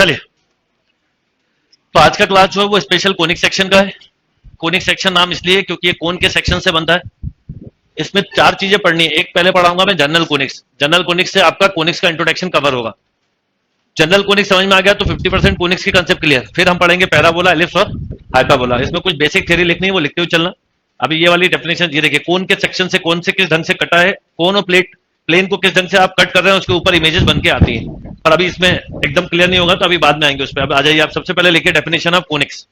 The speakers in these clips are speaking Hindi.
चलिए, तो आज का क्लास जो है वो स्पेशल कोनिक सेक्शन का है। कोनिक सेक्शन नाम इसलिए क्योंकि ये कोन के सेक्शन से बनता है। इसमें चार चीजें पढ़नी है। एक पहले पढ़ाऊंगा मैं जनरल कोनिक्स। जनरल कोनिक्स से आपका कोनिक्स का इंट्रोडक्शन कवर होगा। जनरल कोनिक्स समझ में आ गया तो 50% कोनिक्स की कंसेप्ट क्लियर। फिर हम पढ़ेंगे पैराबोला, एलिप्स और हाइपरबोला। इसमें कुछ बेसिक थ्योरी लिखनी है, वो लिखते हुए चलना। अभी ये वाली डेफिनेशन ये देखिए, कोन के सेक्शन से कौन से किस ढंग से कटा है, कोन और प्लेन को किस ढंग से आप कट कर रहे हैं, उसके ऊपर इमेजेस बन के आती हैं। पर अभी इसमें एकदम क्लियर नहीं होगा, तो अभी बाद में आएंगे उस पर। अब आ जाइए, आप सबसे पहले लिखिए डेफिनेशन ऑफ कोनिक्स।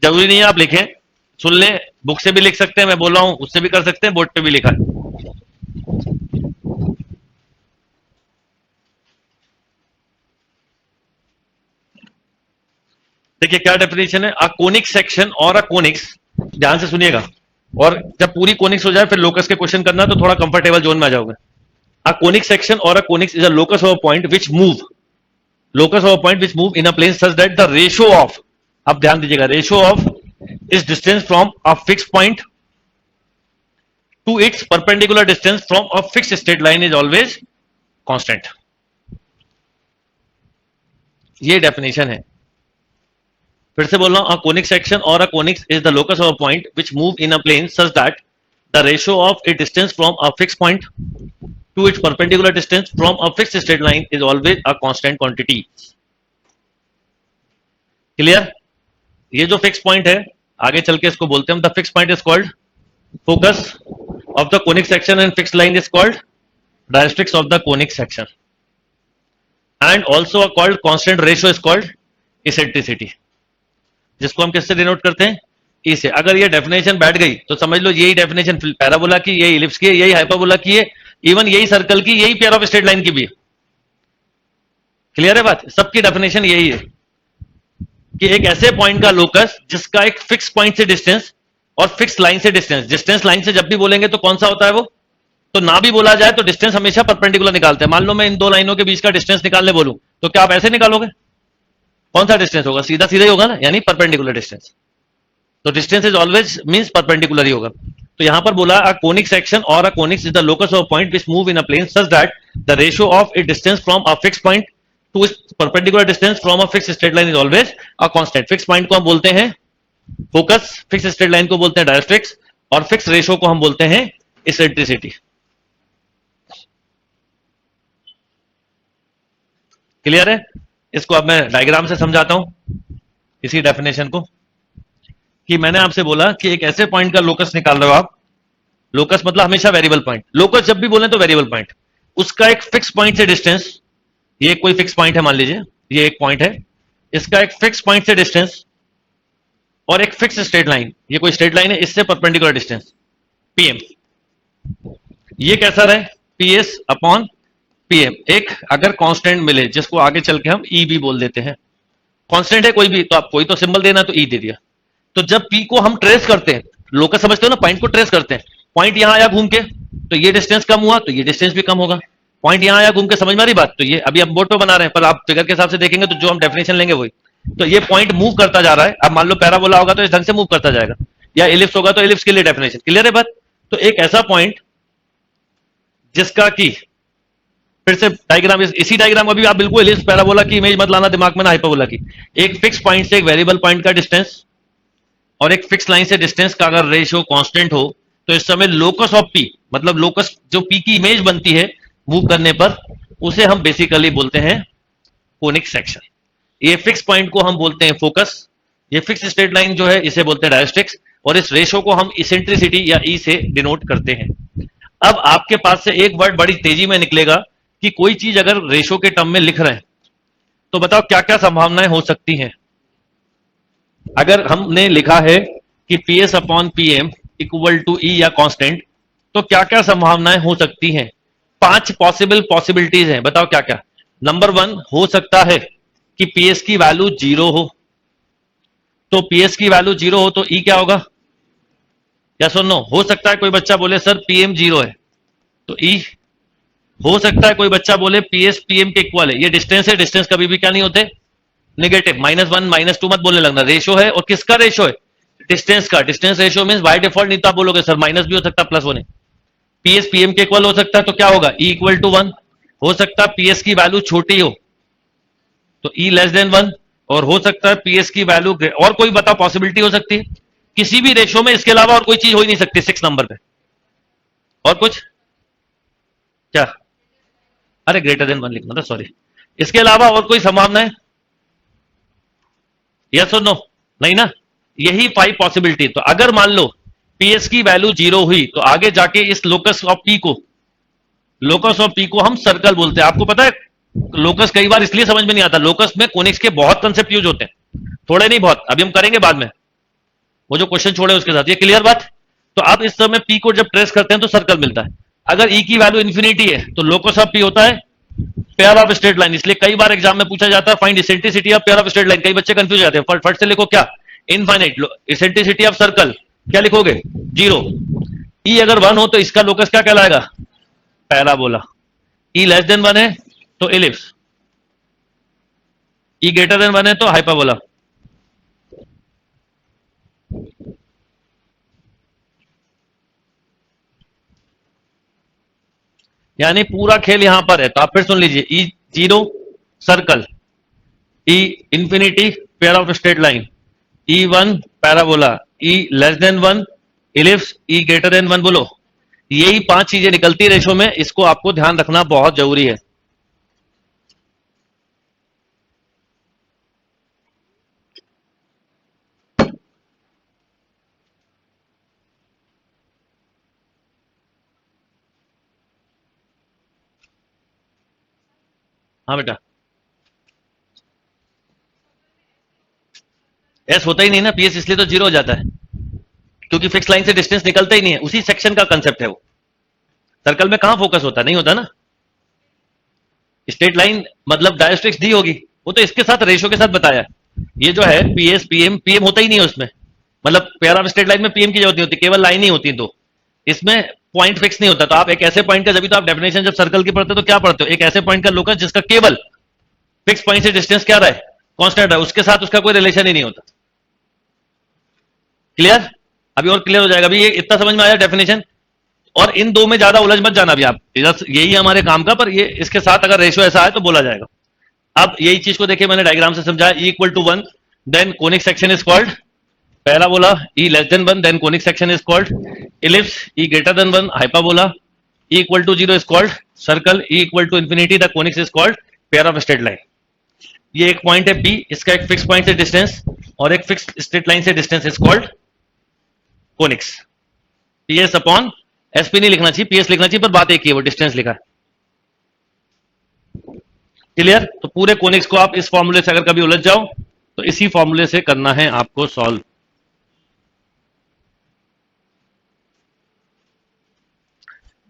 जरूरी नहीं है आप लिखें, सुन लें, बुक से भी लिख सकते हैं, मैं बोल रहा हूं उससे भी कर सकते हैं, बोर्ड पे भी लिखा है। देखिए क्या डेफिनेशन है, अ कोनिक सेक्शन और अ कोनिक्स, ध्यान से सुनिएगा। और जब पूरी कोनिक्स हो जाए फिर लोकस के क्वेश्चन करना, तो थोड़ा कंफर्टेबल जोन में आ जाओगे। अ कोनिक सेक्शन और a conics is a locus of a point which move, locus of a point which move in a plane such that the ratio of, अब ध्यान दीजिएगा, ratio of is distance from a fix point to its perpendicular distance from a fix straight line is always constant. ये डेफिनेशन है। फिर से बोल रहा हूं, अ कोनिक सेक्शन और a conics is the locus of a point which move in a plane such that the ratio of it distance from a fix point to its perpendicular distance from a fix straight line is always a constant quantity. Clear? ये जो फिक्स पॉइंट है, आगे चल के इसको बोलते हैं हम, the fix point is called focus of the conic section and fix line is called directrix of the conic section and also a called constant ratio is called eccentricity, जिसको हम किससे डिनोट करते हैं, ई से। अगर ये डेफिनेशन बैठ गई तो समझ लो यही डेफिनेशन पैराबोला की, यही इलिप्स की है, यही हाइपरबोला की है, इवन यही सर्कल की, यही पेयर ऑफ स्ट्रेट लाइन की भी है। क्लियर है बात? सबकी डेफिनेशन यही है कि एक ऐसे पॉइंट का लोकस जिसका एक फिक्स पॉइंट से डिस्टेंस और फिक्स लाइन से डिस्टेंस, डिस्टेंस लाइन से जब भी बोलेंगे तो कौन सा होता है वो, तो ना भी बोला जाए तो डिस्टेंस हमेशा परपेंडिकुलर निकालते हैं। मान लो मैं इन दो लाइनों के बीच का डिस्टेंस निकालने बोलूं, तो क्या आप ऐसे निकालोगे? कौन सा डिस्टेंस होगा? सीधा सीधा ही होगा ना, यानी परपेंडिकुलर डिस्टेंस। तो distance is always means perpendicular ही होगा। तो यहां पर बोला अ कोनिक सेक्शन और a conics is the locus of point which move in a plane such that the ratio of it distance from a fix point to its perpendicular distance from a fix straight line is always a constant. Fix point को हम बोलते हैं फोकस, फिक्स स्ट्रेट लाइन को बोलते हैं डायरेक्ट्रिक्स, और फिक्स रेशियो को हम बोलते हैं इसेंट्रिसिटी। क्लियर है? इसको अब मैं डायग्राम से समझाता हूं इसी डेफिनेशन को, कि मैंने आपसे बोला कि एक ऐसे पॉइंट का लोकस निकाल रहे हो आप। लोकस मतलब हमेशा वेरिएबल पॉइंट। लोकस जब भी बोले तो वेरिएबल पॉइंट, उसका एक फिक्स पॉइंट से डिस्टेंस, ये कोई फिक्स पॉइंट है, मान लीजिए ये एक पॉइंट है, इसका एक फिक्स पॉइंट से डिस्टेंस और एक फिक्स स्ट्रेट लाइन, ये कोई स्ट्रेट लाइन है, इससे परपेंडिकुलर डिस्टेंस पीएम। ये कैसा रहे? PS upon PM. एक अगर कांस्टेंट मिले, जिसको आगे चल के हम ई भी बोल देते हैं, कांस्टेंट है कोई भी, तो आप कोई तो सिंबल देना, तो ई दे दिया। तो जब पी को हम ट्रेस करते हैं, लोकस समझते हो ना, पॉइंट को ट्रेस करते हैं, पॉइंट यहां आया घूम के, तो ये डिस्टेंस कम हुआ, तो ये डिस्टेंस भी कम होगा। पॉइंट यहां आया घूम के, समझ में आ रही बात? तो ये अभी हम बोर्ड पे बना रहे हैं, पर आप फिगर के हिसाब से देखेंगे तो जो हम डेफिनेशन लेंगे वही। तो ये पॉइंट मूव करता जा रहा है। अब मान लो पैराबोला होगा तो इस ढंग से मूव करता जाएगा, या इलिप्स होगा तो इलिप्स के लिए डेफिनेशन। क्लियर है बात? तो एक ऐसा पॉइंट जिसका की, फिर से डायग्राम, इसी डायग्राम अभी आप बिल्कुल इलिप्स पैराबोला की इमेज मत लाना दिमाग में ना, हाइपरबोला की। एक फिक्स पॉइंट से एक वेरिएबल पॉइंट का डिस्टेंस और एक फिक्स लाइन से डिस्टेंस का अगर रेशियो कांस्टेंट हो, तो इस समय लोकस ऑफ पी, मतलब लोकस जो पी की इमेज बनती है मूव करने पर, उसे हम बेसिकली बोलते हैं कोनिक सेक्शन। ये फिक्स पॉइंट को हम बोलते हैं फोकस, ये फिक्स स्ट्रेट लाइन जो है इसे बोलते हैं डायरेक्ट्रिक्स, और इस रेशियो को हम इसेंट्रिसिटी या ई से डिनोट करते हैं। अब आपके पास से एक वर्ड बड़ी तेजी में निकलेगा कि कोई चीज अगर रेशियो के टर्म में लिख रहे हैं, तो बताओ क्या क्या संभावनाएं हो सकती हैं। अगर हमने लिखा है कि PS upon PM equal to e या कांस्टेंट, तो क्या क्या संभावनाएं हो सकती हैं? 5 पॉसिबल पॉसिबिलिटीज हैं, बताओ क्या क्या। नंबर 1, हो सकता है कि पीएस की वैल्यू 0 हो, तो पीएस की वैल्यू 0 हो तो ई क्या होगा? या सुनो, हो सकता है कोई बच्चा बोले सर पीएम 0 है, तो ई। हो सकता है कोई बच्चा बोले पीएस पीएम के इक्वल है, ये डिस्टेंस है, डिस्टेंस कभी भी क्या नहीं होते, नेगेटिव। -1 -2 मत बोलने लगना, रेशियो है, और किसका रेशियो है? डिस्टेंस का। Distance ratio means by default नहीं तो आप बोलोगे सर माइनस भी हो सकता है, प्लस होने। पीएस पीएम के इक्वल हो सकता है, तो क्या होगा? E equal to 1। हो सकता है पीएस की वैल्यू छोटी हो, तो ई लेस देन 1, और हो सकता है पीएस की वैल्यू, और कोई बताओ पॉसिबिलिटी हो सकती है किसी भी रेशो में, इसके अलावा और कोई चीज हो ही नहीं सकती 6 नंबर पे। और कुछ क्या? अरे ग्रेटर देन 1 लिखना था, सॉरी। इसके अलावा और कोई संभावना है? यस और नो? नहीं ना, यही 5 पॉसिबिलिटी। तो अगर मान लो पीएस की वैल्यू 0 हुई तो आगे जाके इस लोकस ऑफ पी को, लोकस ऑफ पी को हम सर्कल बोलते हैं। आपको पता है लोकस कई बार इसलिए समझ में नहीं आता, लोकस में कोनिक्स के बहुत कंसेप्ट यूज होते हैं, थोड़े नहीं बहुत, अभी हम करेंगे बाद में वो जो क्वेश्चन छोड़े उसके साथ। ये क्लियर बात? तो आप इस समय पी को जब ट्रेस करते हैं तो सर्कल मिलता है। अगर ई की वैल्यू इंफिनिटी है तो लोकस ऑफ पी होता है पेयर ऑफ स्ट्रेट लाइन। इसलिए कई बार एग्जाम में पूछा जाता है find eccentricity of pair of straight line. कई बच्चे कंफ्यूज जाते हैं, फट से लिखो क्या? इनफाइनाइट। इसेंट्रिसिटी ऑफ सर्कल क्या लिखोगे? 0। ई अगर 1 हो तो इसका लोकस क्या कहलाएगा? पैराबोला। ई लेस देन 1 है तो इलिप्स, ई ग्रेटर देन 1 है तो हाइपरबोला। यानी पूरा खेल यहां पर है। तो आप फिर सुन लीजिए, ई 0 circle, E infinity pair of straight line, E 1 parabola, e less than 1 ellipse, e greater than 1 बोलो। यही 5 चीजें निकलती रेशो में, इसको आपको ध्यान रखना बहुत जरूरी है। हाँ बेटा, एस होता ही नहीं ना पीएस, इसलिए तो 0 हो जाता है, क्योंकि फिक्स लाइन से डिस्टेंस निकलता ही नहीं है। उसी सेक्शन का कंसेप्ट है वो। सर्कल में कहां फोकस होता है? नहीं होता ना। स्ट्रेट लाइन मतलब डायस्ट्रिक्स दी होगी, वो तो इसके साथ रेशो के साथ बताया। ये जो है पीएस पीएम, पीएम होता ही नहीं है उसमें, मतलब पेयर ऑफ स्ट्रेट लाइन में पीएम की जरूरत नहीं होती, केवल लाइन ही होती है। तो इसमें पॉइंट फिक्स नहीं होता। तो आप एक ऐसे पॉइंट का, जब तो आप डेफिनेशन जब सर्कल की पढ़ते हो तो क्या पढ़ते हो? एक ऐसे पॉइंट का लोकस जिसका केवल फिक्स पॉइंट से डिस्टेंस क्या रहा है? कांस्टेंट है, उसके साथ उसका कोई रिलेशन ही नहीं होता। क्लियर? अभी और क्लियर हो जाएगा। अभी ये इतना समझ में आया डेफिनेशन। और इन दो में ज्यादा उलझ मत जाना भी आप, यही है हमारे काम का, पर ये इसके साथ अगर रेशियो ऐसा है तो बोला जाएगा। अब यही चीज को देखिए, मैंने डायग्राम से समझाया। E equal to 1 then conic section is called parabola, e less than 1 then conic section is called ellipse, e greater than 1 hyperbola, e equal to 0 is called circle, e equal to infinity the conics is called pair of straight line. ये एक पॉइंट है पी, इसका एक फिक्स पॉइंट से डिस्टेंस और एक फिक्स स्ट्रेट लाइन से distance is called conics. PS upon SP नहीं लिखना चाहिए, पीएस लिखना चाहिए, पर बात एक ही है, वो डिस्टेंस लिखा है। क्लियर? तो पूरे कोनिक्स को आप इस फॉर्मूले से अगर कभी उलझ जाओ तो इसी फॉर्मूले से करना है आपको सॉल्व।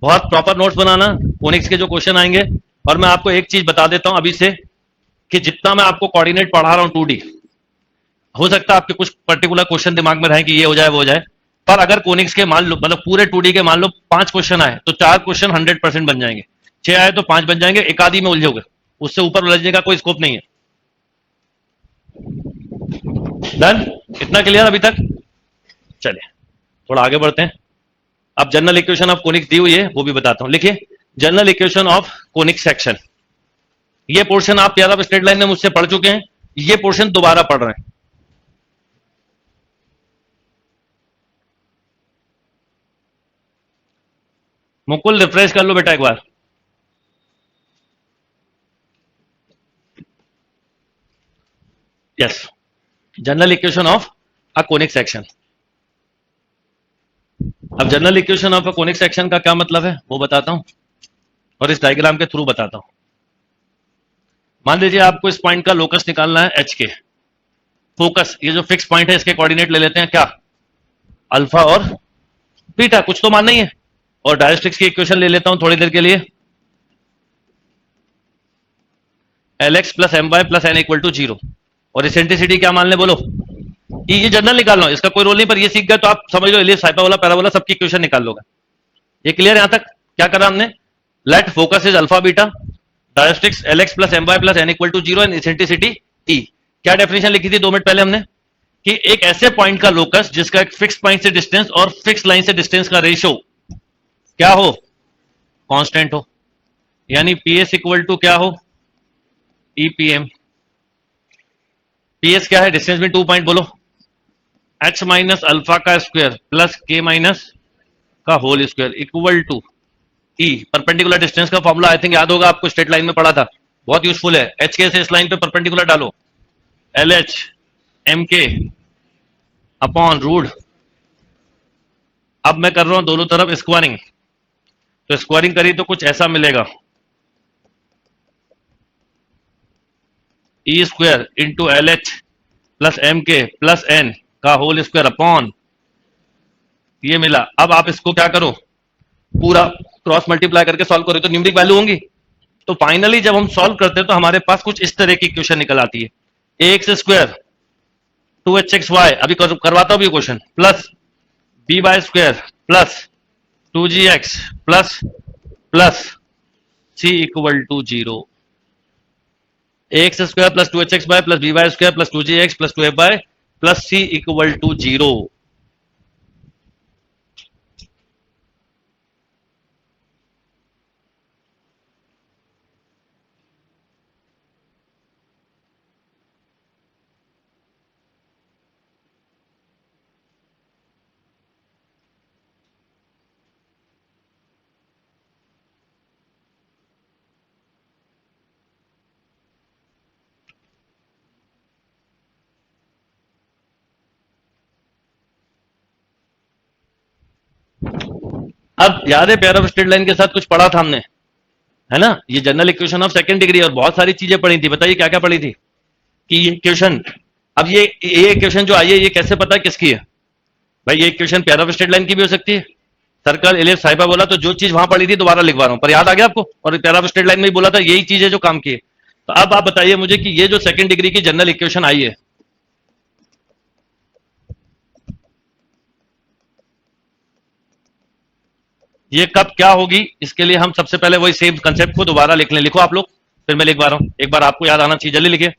बहुत प्रॉपर नोट्स बनाना कोनिक्स के जो क्वेश्चन आएंगे। और मैं आपको एक चीज बता देता हूं अभी से, कि जितना मैं आपको कोऑर्डिनेट पढ़ा रहा हूं 2D, हो सकता है आपके कुछ पर्टिकुलर क्वेश्चन दिमाग में रहे कि ये हो जाए वो हो जाए, पर अगर कोनिक्स के मान लो, मतलब पूरे 2D के मान लो 5 क्वेश्चन आए तो 4 क्वेश्चन 100% बन जाएंगे, 6 आए तो 5 बन जाएंगे, एक आधी में उलझोगे, उससे ऊपर उलझने का कोई स्कोप नहीं है। डन? इतना क्लियर अभी तक? चलिए थोड़ा आगे बढ़ते हैं। अब जनरल इक्वेशन ऑफ कोनिक्स दी हुई है, वो भी बताता हूं। लिखिए general equation of conic section. ये पोर्शन आप पेयर ऑफ स्ट्रेट लाइन में मुझसे पढ़ चुके हैं, ये पोर्शन दोबारा पढ़ रहे हैं। मुकुल रिफ्रेश कर लो बेटा एक बार। Yes, general equation of a conic section. अब general equation of a conic section का क्या मतलब है वो बताता हूं, और इस डायग्राम के थ्रू बताता हूं। मान लीजिए आपको इस पॉइंट का लोकस निकालना है एच के, फोकस, ये जो फिक्स पॉइंट है इसके कोऑर्डिनेट ले लेते हैं क्या? अल्फा और बीटा, कुछ तो मानना ही है। और डायरेक्ट्रिक्स की इक्वेशन ले लेता हूं थोड़ी देर के लिए, Lx plus m y plus n equal to 0। और इसेंट्रिसिटी क्या मान ले बोलो? ये जनरल निकाल लो, इसका कोई रोल नहीं, पर ये सीख गए तो आप समझ लो, इलिप्स हाइपरबोला पैराबोला सबकी इक्वेशन निकाल लोगे। ये क्लियर? यहां तक क्या करा हमने? Let focus is alpha beta, directrix Lx plus m y plus n equal to 0 and eccentricity E। क्या डेफिनेशन लिखी थी 2 मिनट पहले हमने? कि एक ऐसे पॉइंट का लोकस जिसका एक फिक्स पॉइंट से डिस्टेंस और फिक्स लाइन से डिस्टेंस का रेशियो क्या हो? कांस्टेंट हो। यानी पीएस इक्वल टू क्या हो? ईपीएम। PS क्या है? डिस्टेंस में 2 पॉइंट बोलो। h माइनस अल्फा का स्क्वायर प्लस k माइनस का whole square equal to E। Perpendicular distance का फॉर्मूला आई थिंक याद होगा आपको, स्ट्रेट लाइन में पढ़ा था, बहुत यूजफुल है। एच के से इस लाइन पे परपेंडिकुलर डालो, LH MK अपॉन रूट। अब मैं कर रहा हूं दोनों तरफ स्क्वायरिंग, तो स्क्वायरिंग करी तो कुछ ऐसा मिलेगा, e square into LH plus MK plus N का होल स्क्वायर अपॉन ये मिला। अब आप इसको क्या करो, पूरा क्रॉस मल्टीप्लाई करके सॉल्व करो तो न्यूमेरिक वैल्यू होंगी। तो फाइनली जब हम सॉल्व करते हैं तो हमारे पास कुछ इस तरह की इक्वेशन निकल आती है, ax स्क्वायर 2hxy, अभी करवाता हूं question, plus by square plus 2gx plus plus c equal to 0। ax square plus 2hxy plus by square plus 2gx plus 2fy plus c equal to 0। अब याद है पेयर ऑफ स्ट्रेट लाइन के साथ कुछ पढ़ा था हमने, है ना, ये general equation of second degree और बहुत सारी चीजें पढ़ी थी। बताइए क्या क्या पढ़ी थी कि ये इक्वेशन, अब ये इक्वेशन जो आई है ये कैसे पता है किसकी है? भाई ये equation pair of straight line की भी हो सकती है, सर्कल इलिप्स हाइपरबोला, तो जो चीज वहां पढ़ी थी दोबारा लिखवा रहा हूं, पर याद आ गया आपको? और पेयर ऑफ स्ट्रेट लाइन में भी बोला था यही चीज है जो काम की है। तो अब आप बताइए मुझे कि ये जो सेकंड डिग्री की जनरल इक्वेशन आई है, ये कब क्या होगी, इसके लिए हम सबसे पहले वही सेम कंसेप्ट को दोबारा लिख लें। लिखो आप लोग, फिर मैं लिखवा रहा हूं, एक बार आपको याद आना चाहिए, जल्दी लिखिए।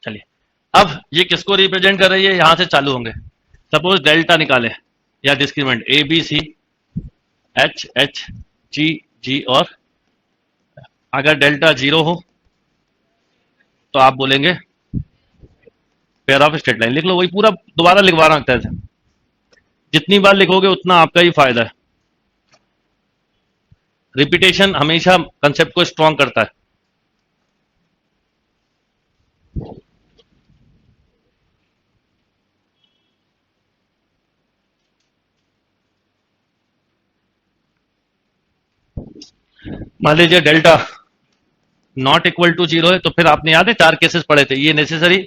चलिए, अब ये किसको रिप्रेजेंट कर रही है, यहां से चालू होंगे। सपोज डेल्टा निकाले या discriminant a b c h h g g, और अगर डेल्टा 0 हो तो आप बोलेंगे पेयर ऑफ स्ट्रेट लाइन। लिख लो, वही पूरा दोबारा लिखवा रहा हूं, से जितनी बार लिखोगे उतना आपका ही फायदा है। रिपीटेशन हमेशा कंसेप्ट को स्ट्रॉन्ग करता है। मान लीजिए डेल्टा नॉट इक्वल टू 0 है, तो फिर आपने याद है 4 केसेस पढ़े थे, ये नेसेसरी।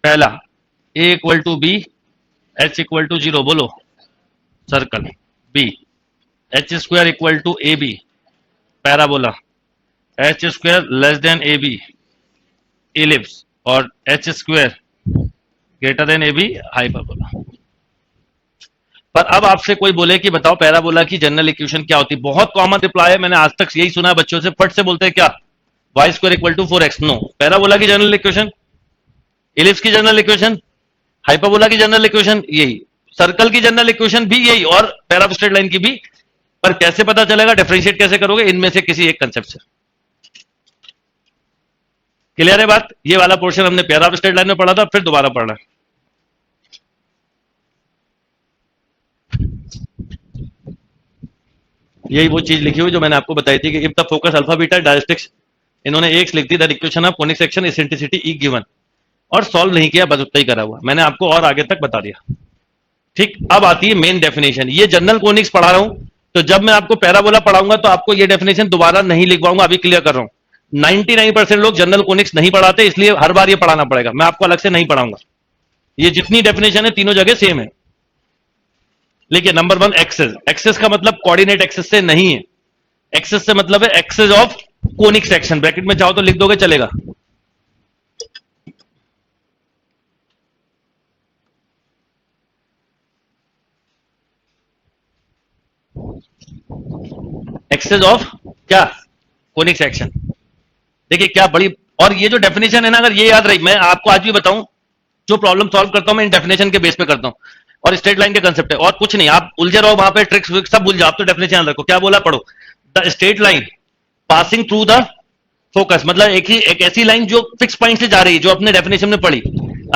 पहला, a equal to b h equal to 0 बोलो circle, b h square equal to a b parabola, h square less than a b ellipse, और h square greater than a b hyperbola. पर अब आपसे कोई बोले कि बताओ पैराबोला की जनरल इक्वेशन क्या होती है, बहुत कॉमन रिप्लाई है, मैंने आज तक यही सुना है बच्चों से, फट से बोलते हैं क्या, y square equal to 4x। No, parabola की जनरल इक्वेशन, इलिप्स की जनरल इक्वेशन, हाइपरबोला की जनरल इक्वेशन यही, सर्कल की जनरल इक्वेशन भी यही, और पैरा ऑफ स्ट्रेट लाइन की भी। पर कैसे पता चलेगा, डिफरेंशिएट कैसे करोगे, इनमें से किसी एक कंसेप्ट से। क्लियर है बात? ये वाला पोर्शन हमने पैरा ऑफ स्ट्रेट लाइन में पढ़ा था, फिर दोबारा पढ़ना है। यही वो चीज लिखी हुई जो मैंने आपको बताई थी कि if the focus alpha beta directrix, इन्होंने एक लिख दी, the equation of conic section eccentricity e given, और सॉल्व नहीं किया, बस उतना ही करा हुआ मैंने आपको और आगे तक बता दिया। ठीक, अब आती है मेन डेफिनेशन। ये जनरल कोनिक्स पढ़ा रहा हूं, तो जब मैं आपको पैराबोला पढ़ाऊंगा तो आपको ये डेफिनेशन दोबारा नहीं लिखवाऊंगा, अभी क्लियर कर रहा हूं। 99% लोग जनरल कोनिक्स नहीं पढ़ाते, इसलिए हर बार ये पढ़ाना पड़ेगा, मैं आपको अलग से नहीं पढ़ाऊंगा। ये जितनी डेफिनेशन है तीनों जगह सेम है। लेकिन नंबर वन एक्सेस, एक्सेस का मतलब कोऑर्डिनेट एक्सेस से नहीं है, एक्सेस से मतलब है axis of conic section. Bracket में चाहो तो लिख दोगे चलेगा। एक्सेस ऑफ क्या, कोनिक सेक्शन। देखिए क्या बड़ी, और ये जो डेफिनेशन है ना, अगर ये याद रही, मैं आपको आज भी बताऊं, जो प्रॉब्लम सॉल्व करता हूं मैं इन डेफिनेशन के बेस पे करता हूं, और स्ट्रेट लाइन के कंसेप्ट है और कुछ नहीं। आप उलझे रहो वहां पे, ट्रिक्स विक्स सब भूल जाओ, आप तो डेफिनेशन याद रखो। क्या बोला पढ़ो, the straight line passing through the focus, मतलब एक ऐसी लाइन जो फिक्स पॉइंट से जा रही है, जो अपने डेफिनेशन में पढ़ी।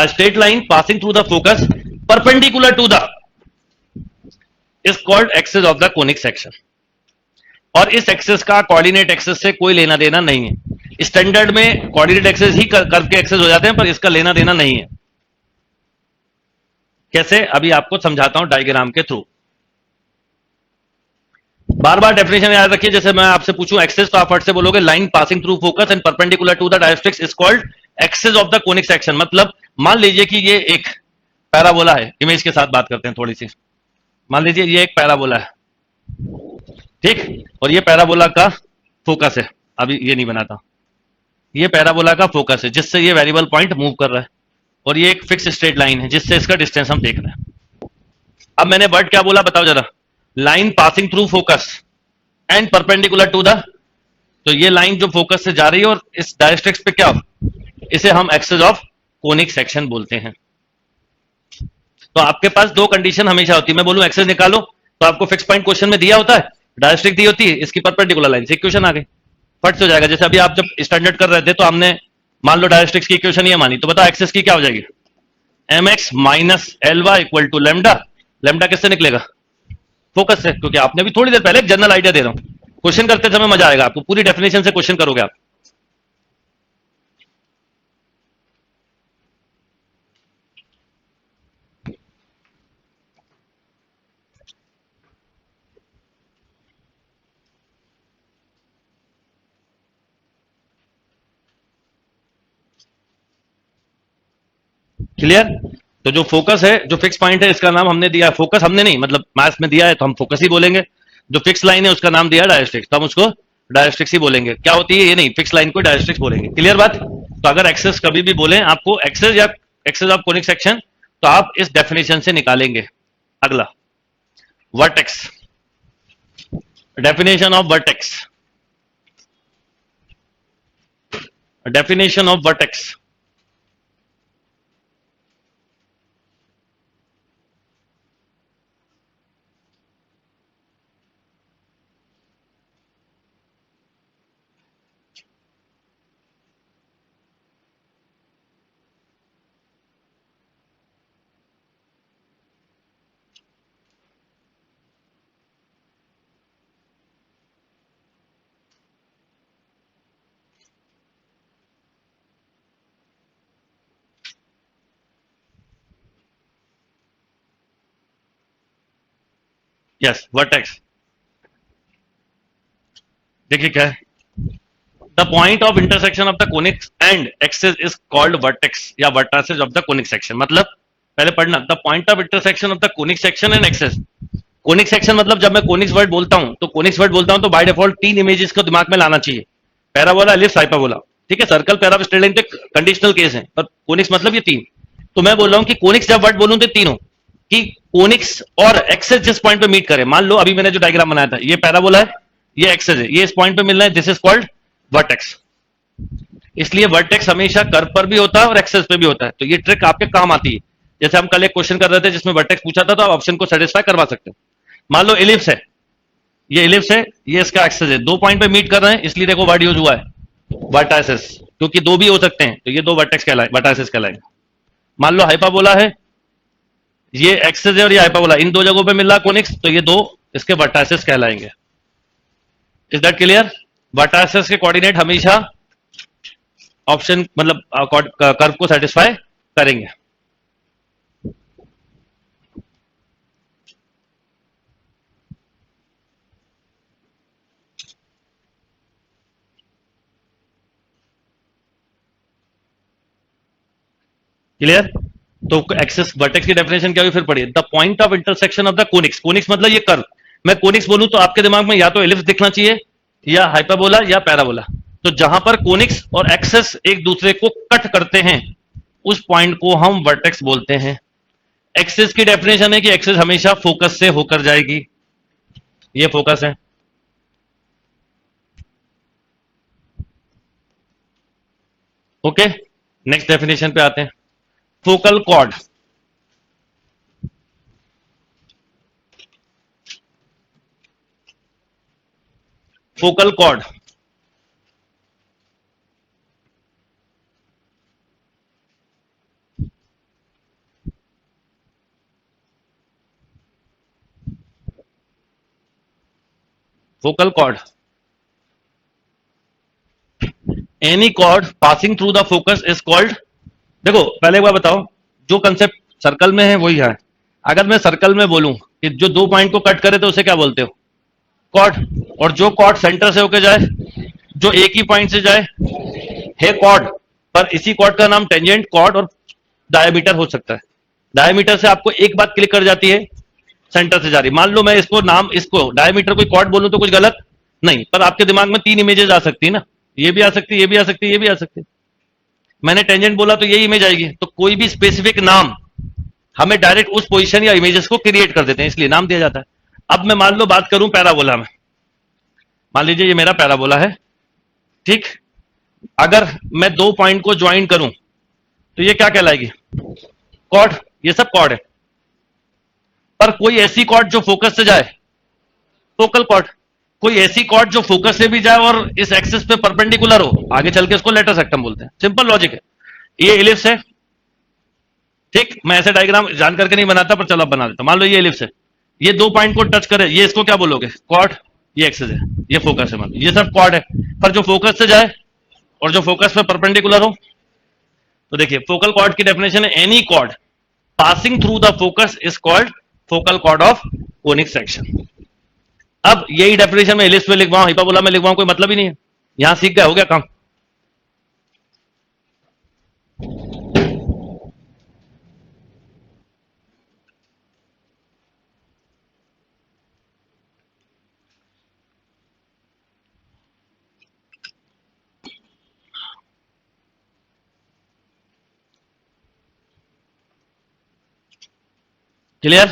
Straight line passing through the focus perpendicular to the is called axis of the conic section. और इस एक्सेस का कोऑर्डिनेट एक्सेस से कोई लेना देना नहीं है। स्टैंडर्ड में कोऑर्डिनेट एक्सेस ही करके एक्सेस हो जाते हैं, पर इसका लेना देना नहीं है। कैसे, अभी आपको समझाता हूं डायग्राम के थ्रू। बार बार डेफिनेशन याद रखिए। जैसे मैं आपसे पूछूं एक्सेस, तो आप फट से बोलोगे line passing through focus and perpendicular to the directrix is called axis of the conic section. मतलब मान लीजिए कि ये एक पैराबोला है, इमेज के साथ बात करते हैं थोड़ी सी। मान लीजिए ये एक पैराबोला है, ठीक, और ये पैराबोला का फोकस है, अभी ये नहीं बनाता, ये पैराबोला का फोकस है जिससे ये वेरिएबल पॉइंट मूव कर रहा है, और ये एक फिक्स स्ट्रेट लाइन है जिससे इसका डिस्टेंस हम देख रहे हैं। अब मैंने वर्ड क्या बोला बताओ जरा, line passing through focus and perpendicular to the, तो ये लाइन जो फोकस से जा रही है और इस डायरेक्ट्रिक्स पे क्या, इसे हम एक्सेस ऑफ कोनिक सेक्शन बोलते हैं। तो आपके पास दो कंडीशन हमेशा होती है, मैं बोलूं एक्सेस निकालो तो आपको फिक्स पॉइंट क्वेश्चन में दिया होता है, डायरेक्ट्रिक दी होती है, इसकी परपेंडिकुलर लाइन से इक्वेशन आ गई, फट से हो जाएगा। जैसे अभी आप जब स्टैंडर्ड कर रहे थे तो हमने मान लो डायरेक्ट्रिक्स की इक्वेशन ये मानी, तो बताओ एक्सेस की क्या हो जाएगी, mx minus l y equal to lambda. Lambda किससे निकलेगा, फोकस से, क्योंकि आपने अभी थोड़ी देर पहले एक जनरल आइडिया दे रहा हूं, क्वेश्चन करते समय मजा आएगा आपको, पूरी डेफिनेशन से क्वेश्चन करोगे आप। क्लियर। तो जो फोकस है, जो फिक्स पॉइंट है, इसका नाम हमने दिया फोकस, हमने नहीं मतलब मैथ्स में दिया है तो हम फोकस ही बोलेंगे। जो फिक्स लाइन है उसका नाम दिया डायरेक्ट्रिक्स, तो हम उसको डायरेक्ट्रिक्स ही बोलेंगे। क्या होती है ये नहीं, फिक्स लाइन को डायरेक्ट्रिक्स बोलेंगे। क्लियर बात। तो अगर एक्सेस कभी भी बोले आपको एक्सेस या एक्सेस ऑफ कोनिक सेक्शन, तो आप इस डेफिनेशन से निकालेंगे। अगला vertex, definition of vertex, definition of vertex. Yes vertex, देखिए क्या है, the point of intersection of the conic and axis is called vertex या vertices of the conic section. मतलब पहले पढ़ना, the point of intersection of the conic section and axis. Conic section मतलब जब मैं कोनिक्स वर्ड बोलता हूं तो कोनिक्स वर्ड बोलता हूं तो बाय डिफॉल्ट तीन इमेजेस को दिमाग में लाना चाहिए, पैराबोला, एलिप्स, हाइपरबोला। ठीक है, सर्कल, पैरा, स्ट्रेट लाइन तो कंडीशनल केस है, पर कोनिक्स मतलब ये तीन। तो मैं बोल रहा हूं कि कोनिक्स जब वर्ड बोलूं तो तीनों, कि कोनिक्स और एक्सेस जिस पॉइंट पे मीट करे, मान लो अभी मैंने जो डायग्राम बनाया था, ये पैराबोला है, ये एक्सेस है, ये इस पॉइंट पे मिल रहा है, दिस इज कॉल्ड वर्टेक्स। इसलिए वर्टेक्स हमेशा कर्व पर भी होता है और एक्सेस पे भी होता है। तो ये ट्रिक आपके काम आती है। जैसे हम कल एक क्वेश्चन कर रहे थे जिसमें वर्टेक्स पूछा था, तो आप ऑप्शन को सेटिस्फाई करवा सकते हो। मान लो एलिप्स है, ये एलिप्स है, ये इसका एक्सेस है, दो पॉइंट पे मीट कर रहे हैं, इसलिए देखो वर्ड यूज हुआ है वर्टाइसिस, क्योंकि दो भी हो सकते हैं, तो ये दो वर्टेक्स कहलाए, वर्टाइसिस कहलाएंगे। मान लो हाइपरबोला है, ये एक्सेस है और ये हाइपरबोला, इन दो जगहों पे मिल रहा कोनिक्स, तो ये दो इसके वर्टाइसिस कहलाएंगे। Is that clear. वर्टाइसिस के कोऑर्डिनेट हमेशा ऑप्शन मतलब कर्व को सेटिस्फाई करेंगे। क्लियर? तो एक्सिस वर्टेक्स की डेफिनेशन क्या हुई फिर पढ़िए, the point of intersection of the conics. Conics मतलब ये कर्व। मैं कोनिक्स बोलूं तो आपके दिमाग में या तो एलिप्स दिखना चाहिए या हाइपरबोला या पैराबोला। तो जहां पर कोनिक्स और एक्सिस एक दूसरे को कट करते हैं उस पॉइंट को हम वर्टेक्स बोलते हैं। एक्सिस की डेफिनेशन है कि एक्सिस हमेशा फोकस से होकर जाएगी, ये फोकस है। ओके, नेक्स्ट डेफिनेशन पे आते हैं, focal cord. Focal cord focal cord, any cord passing through the focus is called. देखो पहले एक बार बताओ, जो कंसेप्ट सर्कल में है वही है। अगर मैं सर्कल में बोलूं कि जो दो पॉइंट को कट करे तो उसे क्या बोलते हो? कॉर्ड। और जो कॉर्ड सेंटर से होकर जाए, जो एक ही पॉइंट से जाए, है कॉर्ड। पर इसी कॉर्ड का नाम टेंजेंट कॉर्ड और डायमीटर हो सकता है। डायमीटर से आपको एक बात क्लिक कर जाती है, सेंटर से जा रही। मान लो मैं इसको नाम, इसको डायमीटर कोई कॉर्ड बोलूं तो कुछ गलत नहीं, पर आपके दिमाग में तीन इमेजेस आ सकती है ना, ये भी आ सकती है, ये भी आ सकती है, ये भी आ सकती है। मैंने टेंजेंट बोला तो यही इमेज आएगी। तो कोई भी स्पेसिफिक नाम हमें डायरेक्ट उस पोजीशन या इमेजेस को क्रिएट कर देते हैं, इसलिए नाम दिया जाता है। अब मैं मान लो बात करूं पैराबोला में, मान लीजिए ये मेरा पैराबोला है, ठीक। अगर मैं दो पॉइंट को ज्वाइन करूं तो ये क्या कहलाएगी? कॉर्ड। ये सब कॉर्ड है। पर कोई ऐसी कॉर्ड जो फोकस से जाए, फोकल कॉर्ड। कोई ऐसी कॉर्ड जो फोकस से भी जाए और इस एक्सिस पे परपेंडिकुलर हो, आगे चल के उसको लेटर सेक्टम बोलते हैं। सिंपल लॉजिक है। ये इलिप्स है, ठीक। मैं ऐसे डायग्राम जान करके नहीं बनाता, पर चलो अब बना देता। मान लो ये इलिप्स है, ये दो पॉइंट को टच करे, ये इसको क्या बोलोगे? कॉर्ड। ये एक्सिस है, ये फोकस है, मान लो ये सब कॉर्ड है। पर जो फोकस से जाए और जो फोकस पे परपेंडिकुलर हो, तो देखिए फोकल कॉर्ड की डेफिनेशन है, any cord passing through the focus is called focal cord of conic section. अब यही डेफिनेशन में एलिप्स में लिखवाऊं, हाइपरबोला में लिखवाऊं, कोई मतलब ही नहीं है। यहां सीख गए, हो गया काम। क्लियर?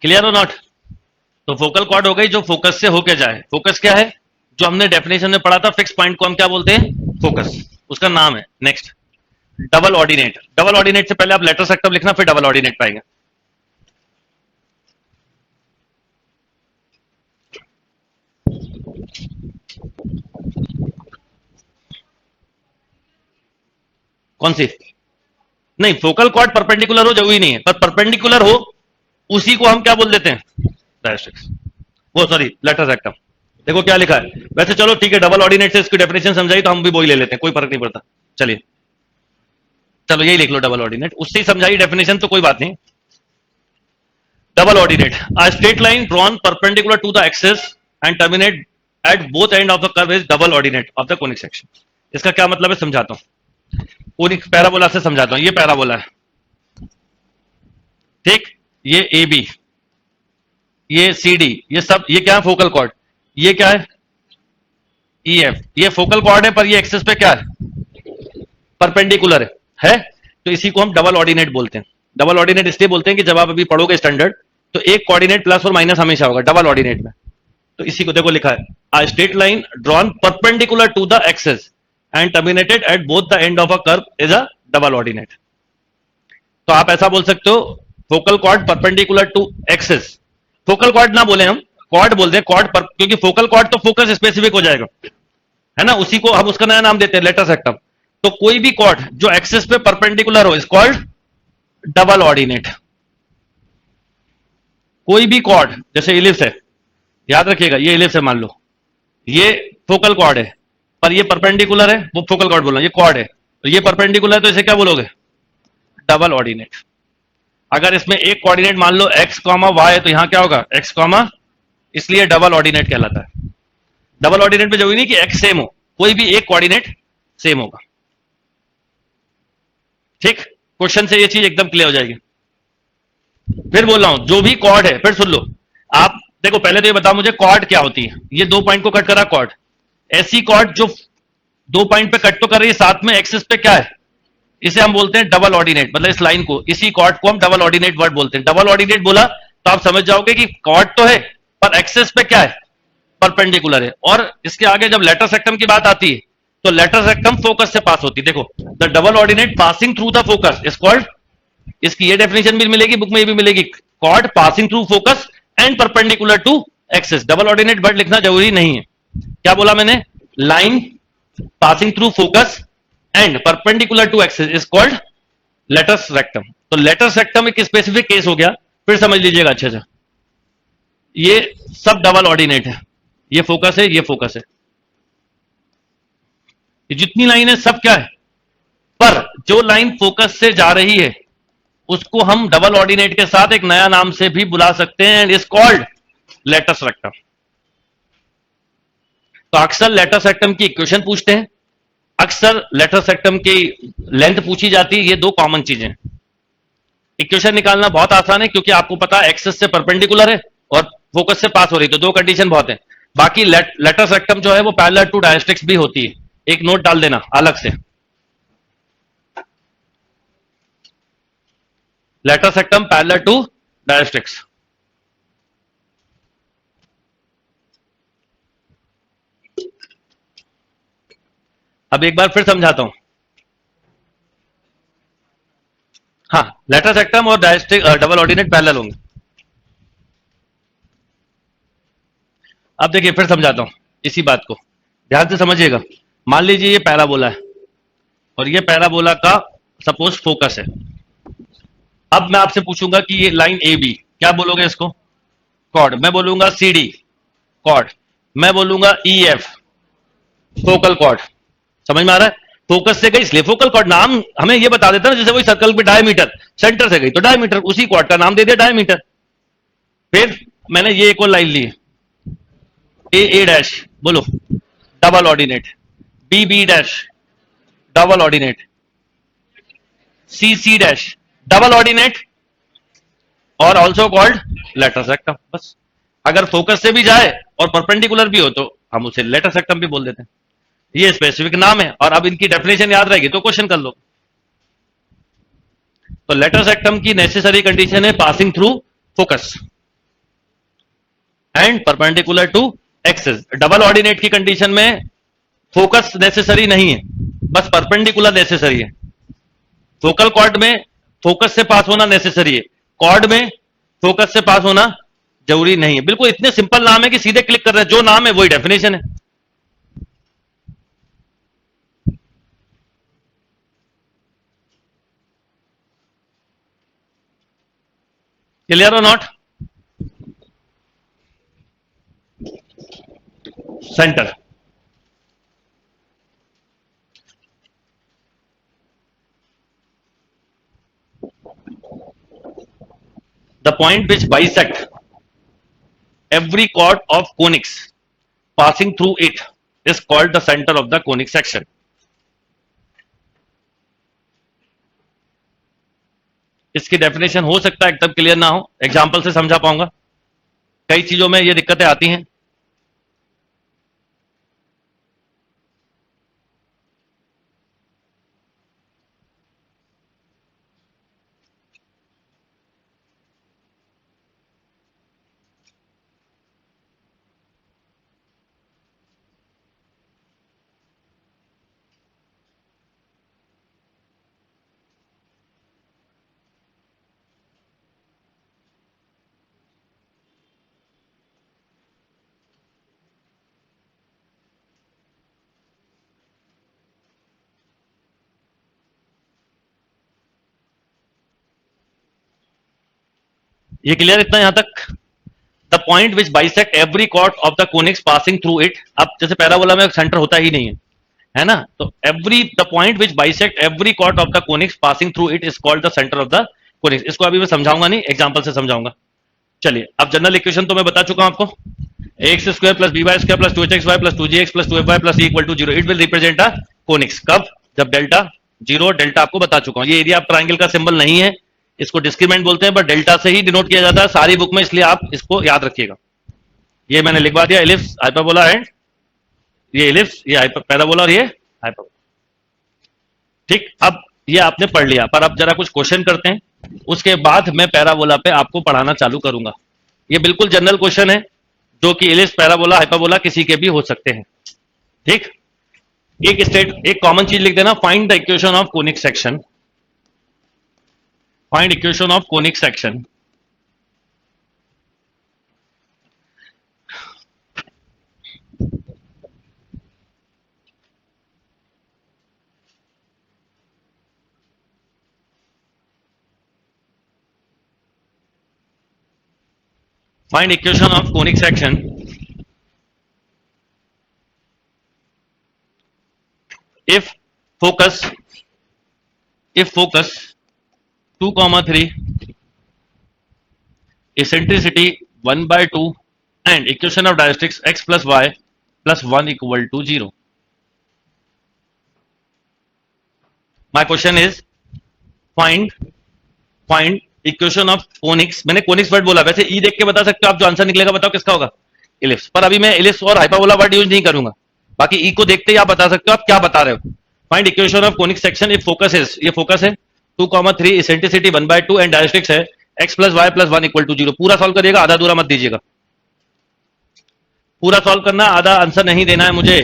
क्लियर और नॉट? तो फोकल कॉर्ड हो गई जो फोकस से होके जाए। फोकस क्या है? जो हमने डेफिनेशन में पढ़ा था, फिक्स पॉइंट को हम क्या बोलते हैं? फोकस। उसका नाम है। Next, double ordinate. Double ordinate से पहले आप लेटर सेक्टम लिखना, फिर डबल ऑर्डिनेट पाएंगे। कौन सी? नहीं, फोकल कॉर्ड परपेंडिकुलर हो जरूरी नहीं है, पर परपेंडिकुलर हो उसी को हम क्या बोल देते हैं? डायरेक्ट्रिक्स। वो सॉरी, लेटर सेक्टम। देखो क्या लिखा है। वैसे चलो ठीक है, डबल ऑर्डिनेट से इसकी डेफिनेशन समझाई तो हम भी वही ले लेते हैं, कोई फर्क नहीं पड़ता। चलिए चलो यही लिख लो, डबल ऑर्डिनेट। उससे ही समझाई डेफिनेशन तो कोई बात नहीं। Double ordinate, a straight line drawn perpendicular to the axis and terminate at both end of the curve is double ordinate of the conic section. इसका क्या मतलब है समझाता हूं। कोनिक पैराबोला से समझाता हूं। ये पैराबोला है, ठीक। ये ए बी, ये सी डी, ये सब, ये क्या है? Focal cord. ये क्या है? E F. ये फोकल कॉर्ड है, पर ये एक्सिस पे क्या है? परपेंडिकुलर है। तो इसी को हम डबल ऑर्डिनेट बोलते हैं। डबल ऑर्डिनेट इसलिए बोलते हैं कि जब आप अभी पढ़ोगे स्टैंडर्ड, तो एक कोऑर्डिनेट प्लस और माइनस हमेशा होगा डबल ऑर्डिनेट में। तो इसी को देखो लिखा है, a straight line drawn perpendicular to the axis and terminated at both the end of a curve is a double ordinate. तो आप ऐसा बोल सकते हो, focal chord perpendicular to axis. Focal chord ना बोले हम, कॉर्ड बोलते हैं। कॉर्ड पर, क्योंकि फोकल कॉर्ड तो फोकस स्पेसिफिक हो जाएगा, है ना। उसी को हम, उसका नया नाम देते हैं लेटर सेक्टम। तो कोई भी कॉर्ड जो एक्सिस पे परपेंडिकुलर हो इज कॉल्ड डबल ऑर्डिनेट। कोई भी कॉर्ड, जैसे इलिप्स है, याद रखिएगा ये इलिप्स है, मान लो ये फोकल कॉर्ड है, पर ये परपेंडिकुलर है, वो फोकल कॉर्ड बोलना, ये कॉर्ड है, तो ये परपेंडिकुलर है, तो इसे क्या बोलोगे? Double ordinate. अगर इसमें एक कोऑर्डिनेट मान लो एक्स कॉमा वाई है, तो यहां क्या होगा? एक्स कॉमा, इसलिए डबल ऑर्डिनेट कहलाता है। डबल ऑर्डिनेट में जरूरी नहीं कि एक्स सेम हो, कोई भी एक कोऑर्डिनेट सेम होगा। ठीक, क्वेश्चन से ये चीज एकदम क्लियर हो जाएगी। फिर बोल रहा हूं, जो भी कॉर्ड है, फिर सुन लो आप, देखो पहले तो ये बताओ मुझे कॉर्ड क्या होती है। ये 2 पॉइंट को कट करा कॉर्ड, ऐसी कॉर्ड जो 2 पॉइंट पे कट तो कर रही है, साथ में एक्सिस पे क्या है, इसे हम बोलते हैं डबल ऑर्डिनेट। मतलब इस लाइन को, इसी कॉर्ड को हम डबल ऑर्डिनेट वर्ड बोलते हैं। डबल ऑर्डिनेट बोला तो आप समझ जाओगे कि कॉर्ड तो है पर एक्सिस पे क्या है? परपेंडिकुलर है। और इसके आगे जब लेटर सेक्टम की बात आती है, तो लेटर सेक्टम फोकस से पास होती है। देखो, the double ordinate passing through the focus is called, इसकी ये डेफिनेशन भी मिलेगी बुक में, ये भी मिलेगी, chord passing through focus and perpendicular to axis. Double ordinate word लिखना जरूरी नहीं है। क्या बोला मैंने? Line passing through focus and perpendicular to axis is called latus rectum. तो लेटस रेक्टम एक स्पेसिफिक केस हो गया, फिर समझ लीजिएगा अच्छे से। ये सब डबल ऑर्डिनेट है, ये फोकस है, ये फोकस है, ये जितनी लाइन है सब क्या है? पर जो लाइन फोकस से जा रही है उसको हम डबल ऑर्डिनेट के साथ एक नया नाम से भी बुला सकते हैं, and is called latus rectum. तो अक्सर लेटस रेक्टम की इक्वेशन पूछते हैं, अक्सर लेटस रेक्टम की लेंथ पूछी जाती है। ये 2 कॉमन चीजें। इक्वेशन निकालना बहुत आसान है, क्योंकि आपको पता है एक्सिस से परपेंडिकुलर है और फोकस से पास हो रही, तो 2 कंडीशन बहुत है। बाकी लेटस रेक्टम जो है वो पैरेलल टू डायरेक्ट्रिक्स भी होती है, एक नोट डाल देना अलग से। Latus rectum parallel to directrix. अब एक बार फिर समझाता हूं। हाँ, लेटस रेक्टम और डायरेक्ट्रिक डबल ऑर्डिनेट पैरेलल होंगे। अब देखिए फिर समझाता हूं इसी बात को, ध्यान से समझिएगा। मान लीजिए ये पैराबोला है और ये पैराबोला का सपोज फोकस है। अब मैं आपसे पूछूंगा कि ये लाइन ए बी, क्या बोलोगे इसको? कॉर्ड। मैं बोलूंगा सी डी, कॉर्ड। मैं बोलूंगा ई एफ, फोकल कॉर्ड। समझ में आ रहा है? फोकस से गई इसलिए फोकल कॉर्ड। नाम हमें ये बता देता ना, जैसे कोई सर्कल पे डायमीटर, सेंटर से गई तो डायमीटर, उसी कॉर्ड का नाम दे दिया डायमीटर। फिर मैंने ये एक और लाइन ली, ए डैश, बोलो double ordinate, b b dash double ordinate, c c dash double ordinate, और ऑल्सो कॉल्ड लेटर सेक्टम। बस, अगर फोकस से भी जाए और परपेंडिकुलर भी हो तो हम उसे लेटर सेक्टम भी बोल देते हैं। ये स्पेसिफिक नाम है, और अब इनकी डेफिनेशन याद रहेगी तो क्वेश्चन कर लो। तो लेटर सेक्टम की नेसेसरी कंडीशन है passing through focus and perpendicular to axis. Double ordinate की कंडीशन में फोकस नेसेसरी नहीं है, बस परपेंडिकुलर नेसेसरी है। फोकल कॉर्ड में फोकस से पास होना नेसेसरी है, कॉर्ड में फोकस से पास होना जरूरी नहीं है। बिल्कुल इतने सिंपल नाम है कि सीधे क्लिक कर रहे हैं, जो नाम है वही डेफिनेशन है। क्लियर और not? Centre, the point which bisect every chord of conics passing through it is called the center of the conic section. इसकी डेफिनेशन हो सकता है एकदम क्लियर ना हो, एग्जांपल से समझा पाऊंगा। कई चीजों में ये दिक्कतें आती हैं। ये क्लियर इतना यहां तक? The point which bisect every chord of the conics passing through it. अब जैसे पैराबोला में सेंटर होता ही नहीं है, है ना? तो every the point which bisect every chord of the conics passing through it is called the centre of the conics. इसको अभी मैं समझाऊंगा नहीं, एग्जांपल से समझाऊंगा। चलिए, अब जनरल इक्वेशन तो मैं बता चुका हूं आपको, x square plus b y square plus 2hxy plus 2gx plus 2fy plus equal to 0 it will represent a conics. कब? जब डेल्टा 0, डेल्टा आपको बता चुका हूं। ये एरिया आप ट्राइंगल का सिंबल नहीं है, इसको डिस्क्रिमेंट बोलते हैं, बट डेल्टा से ही डिनोट किया जाता है सारी बुक में, इसलिए आप इसको याद रखिएगा। ये मैंने लिखवा दिया, एलिप्स, हाइपरबोला एंड ये एलिप्स, ये पैराबोला और ये हाइपरबोला। ठीक, अब ये आपने पढ़ लिया, पर अब जरा कुछ क्वेश्चन करते हैं, उसके बाद मैं पैराबोला पे आपको पढ़ाना चालू करूंगा। ये बिल्कुल जनरल क्वेश्चन है, जो कि एलिप्स, पैराबोला, हाइपरबोला किसी के भी हो सकते हैं। ठीक, एक कॉमन चीज लिख देना, find the equation of conic section, find equation of conic section. Find equation of conic section if focus 2, 3, eccentricity 1/2 and equation of directrix x plus y plus 1 equal to 0. My question is find equation of conics. मैंने कोनिक्स वर्ड बोला, वैसे ई देख के बता सकते हो आप, जो आंसर निकलेगा बताओ किसका होगा, इलिप्स। पर अभी मैं इलिप्स और हाइपरबोला वर्ड यूज नहीं करूंगा, बाकी ई को देखते ही आप बता सकते हो आप क्या बता रहे हो। Find equation of conic section if focus is, ये फोकस है 2, 3, इसेंट्रिसिटी 1/2 एंड डायरेक्ट्रिक्स है x plus y plus 1 equal to 0। पूरा सॉल्व करिएगा, आधा अधूरा मत दीजिएगा, पूरा सॉल्व करना, आधा आंसर नहीं देना है मुझे।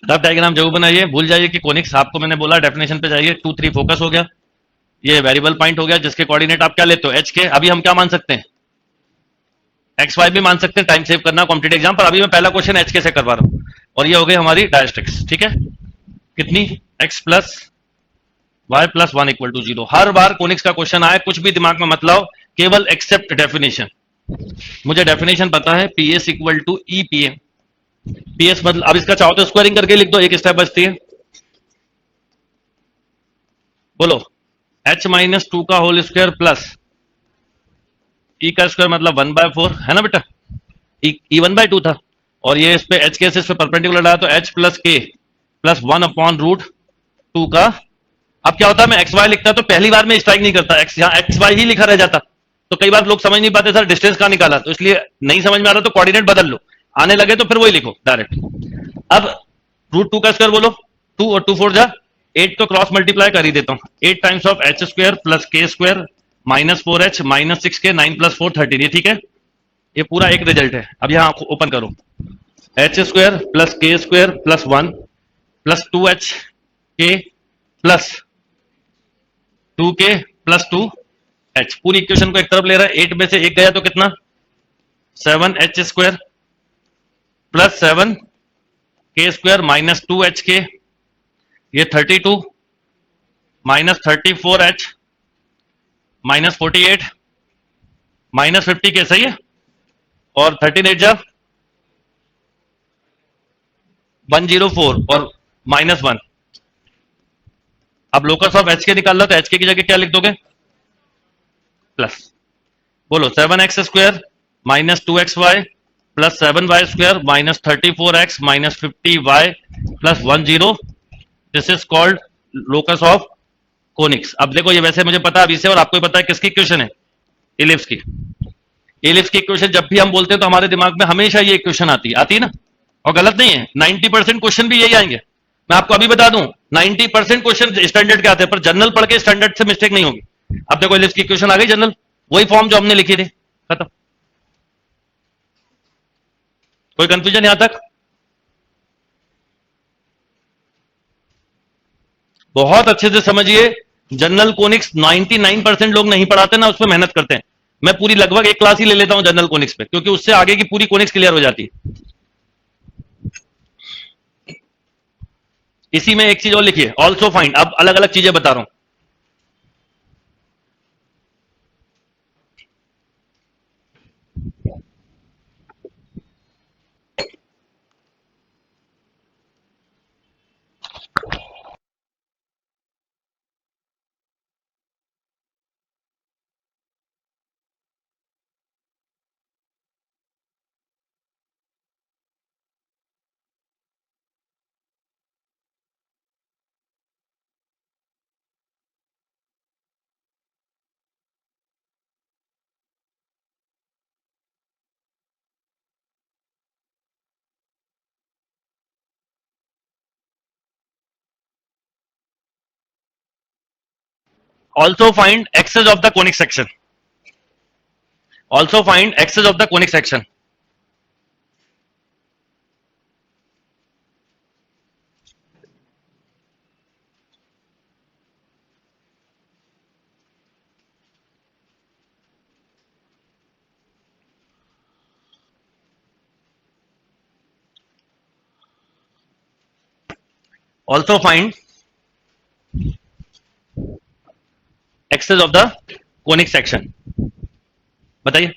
रफ डायग्राम जरूर बनाइए, भूल जाइए कि कोनिक्स, आपको मैंने बोला डेफिनेशन पे जाइए। 2, 3 फोकस हो गया, ये वेरिएबल पॉइंट हो गया जिसके कोऑर्डिनेट आप क्या लेते हो, एच के। अभी हम क्या मान सकते हैं, एक्स वाई भी मान सकते हैं, टाइम सेव करना कॉम्पिटेटिव एग्जाम पर। अभी मैं पहला क्वेश्चन एच के से करवा रहा हूं, और ये हो गई हमारी डायरेक्ट्रिक्स। ठीक है, कितनी, x plus y plus 1 equal to 0। हर बार कोनिक्स का क्वेश्चन आए, कुछ भी दिमाग में मत लाओ, केवल एक्सेप्ट डेफिनेशन। मुझे डेफिनेशन पता है, p s equal to e p m. P s मतलब, अब इसका चाहो तो स्क्वायरिंग करके लिख दो, एक स्टेप बचती है। बोलो, h माइनस 2 का होल स्क्वायर प्लस ई का स्क्वायर मतलब 1/4 है ना बेटा, ई 1/2 था, और ये इस पे h के इस पे परपेंडिकुलर डाला तो h प्लस के प्लस 1/√2 का। अब क्या होता है, मैं एक्स वाई लिखता तो पहली बार में स्ट्राइक नहीं करता, एक्स यहाँ एक्स वाई ही लिखा रह जाता, तो कई बार लोग समझ नहीं पाते सर डिस्टेंस का निकाला, तो इसलिए नहीं समझ में आ रहा तो कोऑर्डिनेट बदल लो, आने लगे तो फिर वही लिखो डायरेक्ट। अब √2 का स्क्वायर बोलो, 2 और 2 4 जा 8, तो क्रॉस मल्टीप्लाई कर ही देता हूं, 8 times of h square plus k square minus 4h minus 6k 9 plus 4 13। ये ठीक है, ये पूरा एक रिजल्ट है। अब यहां ओपन करो, H square plus k square plus 1 plus 2h के प्लस 2k प्लस 2h, पूरी इक्वेशन को एक तरफ ले रहा है। 8 में से 1 गया तो कितना, 7h स्क्वायर प्लस 7 के स्क्वायर माइनस 2h के, ये 32 माइनस 34h माइनस 48 माइनस 50 के, सही है, और 13 जा 104 और माइनस 1। अब लोकस ऑफ एच के निकाल लो, तो एच के की जगह क्या लिख दोगे, प्लस। बोलो 7x square minus 2xy plus 7y square minus 34x minus 50y plus 10। This is called locus of conics. अब देखो, ये वैसे मुझे पता है अभी से, और आपको पता है किसकी इक्वेशन है, इलिप्स की। इलिप्स की इक्वेशन जब भी हम बोलते हैं तो हमारे दिमाग में हमेशा ये इक्वेशन आती है ना, और गलत नहीं है। 90% क्वेश्चन भी यही आएंगे, मैं आपको अभी बता दूं, 90% क्वेश्चन स्टैंडर्ड के आते हैं, पर जनरल पढ़ के स्टैंडर्ड से मिस्टेक नहीं होगी। अब देखो लिफ्ट की इक्वेशन आ गई जनरल, वही फॉर्म जो हमने लिखी थी, खत्म। कोई कंफ्यूजन यहां तक? बहुत अच्छे से समझिए। जनरल कोनिक्स 99% लोग नहीं पढ़ाते ना, उस पर मेहनत करते हैं। मैं पूरी लगभग एक क्लास ही ले लेता हूं जनरल कोनिक्स पे, क्योंकि उससे आगे की पूरी कोनिक्स क्लियर हो जाती है। इसी में एक चीज और लिखिए, ऑल्सो फाइंड। अब अलग अलग चीजें बता रहा हूं। Also find axis of the conic section. Also find axis of the conic section. Also find axis of the conic section. बताइए।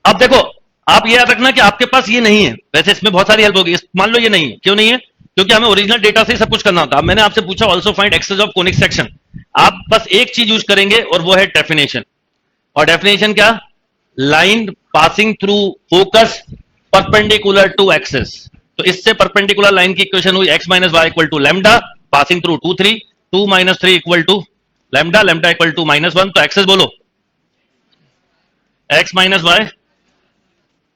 अब देखो, आप ये याद रखना कि आपके पास ये नहीं है, वैसे इसमें बहुत सारी हेल्प होगी। मान लो ये नहीं है, क्यों नहीं है? क्योंकि हमें ओरिजिनल डेटा से ही सब कुछ करना होता है। मैंने आपसे पूछा also find axis of conic section, आप बस एक चीज यूज करेंगे और वो है डेफिनेशन। और डेफिनेशन क्या? Line passing through focus perpendicular to axis. तो इससे परपेंडिकुलर लाइन की इक्वेशन हुई x minus y equal to lambda passing through 2 3, 2 minus 3 equal to lambda, lambda equal to -1। तो एक्सेस बोलो, x minus y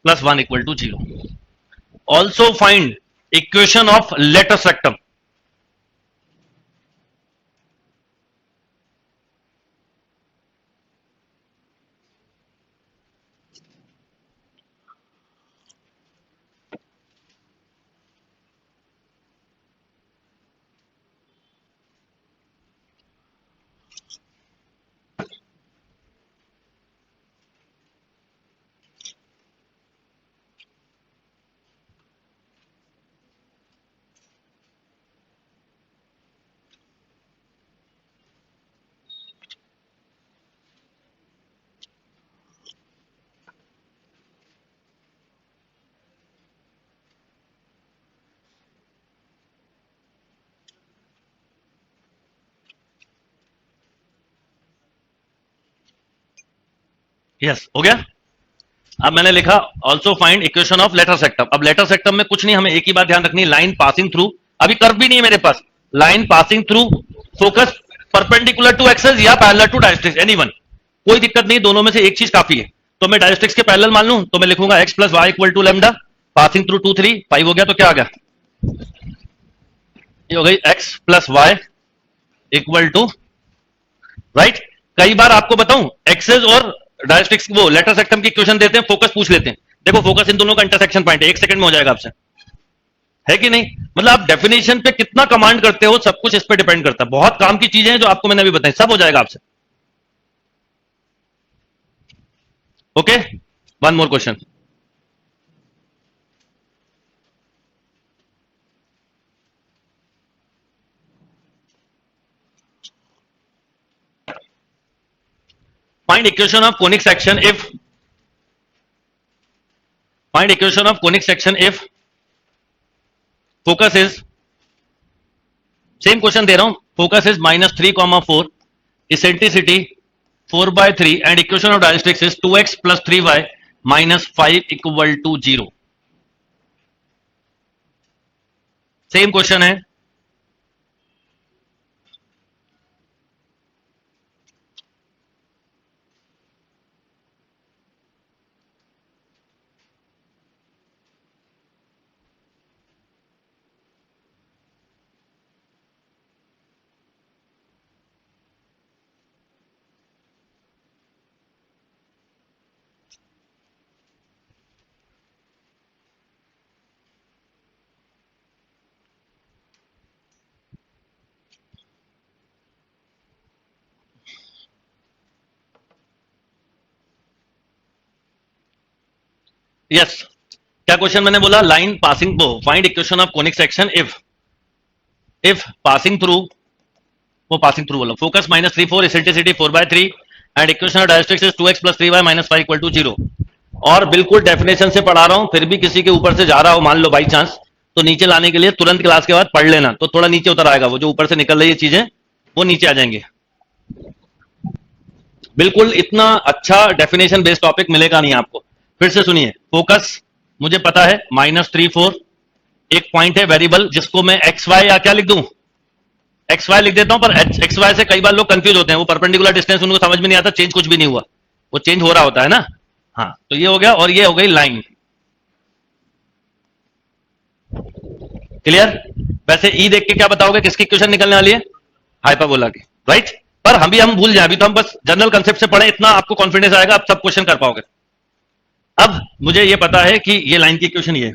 plus 1 equal to 0। Also find equation of latus rectum. Yes, हो गया। अब मैंने लिखा also find equation of latus rectum. अब लेटर सेक्टम में कुछ नहीं, हमें एक ही बात ध्यान रखनी है, लाइन पासिंग थ्रू। अभी कर्व भी नहीं है मेरे पास, line passing through focus perpendicular to axis या पैरेलल टू डायरेक्ट्रिक्स, एनीवन, कोई दिक्कत नहीं, दोनों में से एक चीज काफी है। तो मैं डायरेक्ट्रिक्स के पैरेलल मान लूं, तो मैं लिखूंगा x plus y equal to lambda passing through 2 3 5 हो गया। तो क्या आ गया? ये हो गई x plus y equal to, right. कई बार आपको बताऊं, एक्सेस और डायरेक्ट्रिक्स वो लेटर सेक्टम की इक्वेशन देते हैं, फोकस पूछ लेते हैं। देखो फोकस इन दोनों का इंटरसेक्शन पॉइंट है, 1 सेकंड में हो जाएगा आपसे, है कि नहीं? मतलब आप डेफिनेशन पे कितना कमांड करते हो, सब कुछ इस पे डिपेंड करता है। बहुत काम की चीजें हैं जो आपको मैंने अभी बताई, सब हो जाएगा आपसे। Okay, one more question. Find equation of conic section if, find equation of conic section if focus is, same question दे रहा हूं, focus is -3,4, eccentricity 4/3 and equation of directrix is 2x plus 3y -5 equal to 0। Same question है। यस, क्या क्वेश्चन मैंने बोला? लाइन पासिंग, वो find equation of conic section if passing through, वो पासिंग थ्रू बोला, focus -3 4, eccentricity 4/3 and equation of directrix is 2x + 3y - 5 = 0। और बिल्कुल डेफिनेशन से पढ़ा रहा हूं, फिर भी किसी के ऊपर से जा रहा हो मान लो बाई चांस, तो नीचे लाने के लिए तुरंत क्लास के बाद पढ़ लेना, तो थोड़ा नीचे उतर आएगा, वो जो ऊपर से निकल रही है चीजें वो नीचे आ जाएंगे। बिल्कुल इतना अच्छा डेफिनेशन बेस्ड टॉपिक मिलेगा नहीं आपको। फिर से सुनिए, फोकस मुझे पता है -3 4, एक पॉइंट है वेरिएबल जिसको मैं एक्स वाई या क्या लिख दूं, एक्स वाई लिख देता हूं, पर एक्स वाई से कई बार लोग कंफ्यूज होते हैं, वो परपेंडिकुलर डिस्टेंस उनको समझ में नहीं आता, चेंज कुछ भी नहीं हुआ, वो चेंज हो रहा होता है ना। हाँ, तो ये हो गया, और ये हो गई लाइन। क्लियर? वैसे ई देख के क्या बताओगे किसकी इक्वेशन निकलने वाली है? हाइपरबोला की, राइट? पर हम भूल जाए, अभी तो हम बस जनरल कंसेप्ट से पढ़े, इतना आपको कॉन्फिडेंस आएगा, आप सब क्वेश्चन कर पाओगे। अब मुझे ये पता है कि ये लाइन की इक्वेशन ये है।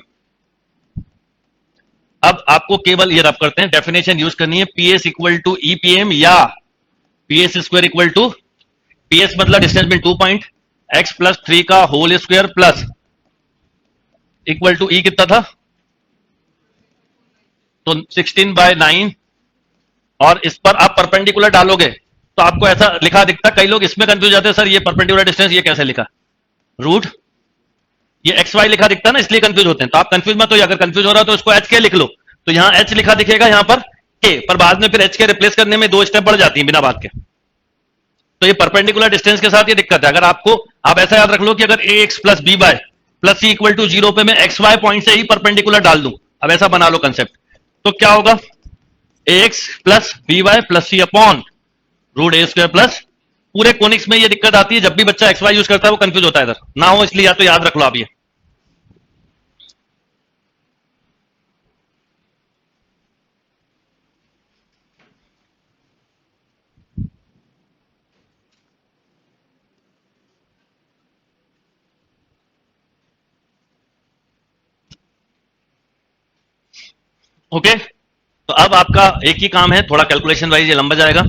अब आपको केवल ये रब करते हैं, डेफिनेशन यूज करनी है, पीएस इक्वल टू ईपीएम या PS square equal to, PS मतलब distance between 2 point, x plus 3 का whole square plus equal to e कितना था, तो 16/9, और इस पर आप परपेंडिकुलर डालोगे तो आपको ऐसा लिखा दिखता। कई लोग इसमें कंफ्यूज जाते हैं, सर ये परपेंडिकुलर डिस्टेंस ये कैसे लिखा, रूट ये एक्स वाई लिखा दिखता है ना, इसलिए कंफ्यूज होते हैं। तो आप कंफ्यूज मत हो, अगर कंफ्यूज हो रहा हो तो इसको एच के लिख लो, तो यहां एच लिखा दिखेगा, यहां पर के, पर बाद में फिर एच के रिप्लेस करने में 2 स्टेप बढ़ जाती है बिना बात के। तो ये परपेंडिकुलर डिस्टेंस के साथ ये दिक्कत है। अगर आपको, आप ऐसा याद रख लो कि अगर a x plus b y plus c equal to 0 पे मैं एक्स वाई पॉइंट से ही परपेंडिकुलर डाल दूं, अब ऐसा बना लो कंसेप्ट, तो क्या होगा, a x plus b y plus c upon root a square plus, पूरे कोनिक्स में ये दिक्कत आती है, जब भी बच्चा एक्स वाई यूज करता है वो कंफ्यूज होता है, इधर ना हो इसलिए या तो याद रख लो आप ये। ओके, तो अब आपका एक ही काम है, थोड़ा कैलकुलेशन वाइज ये लंबा जाएगा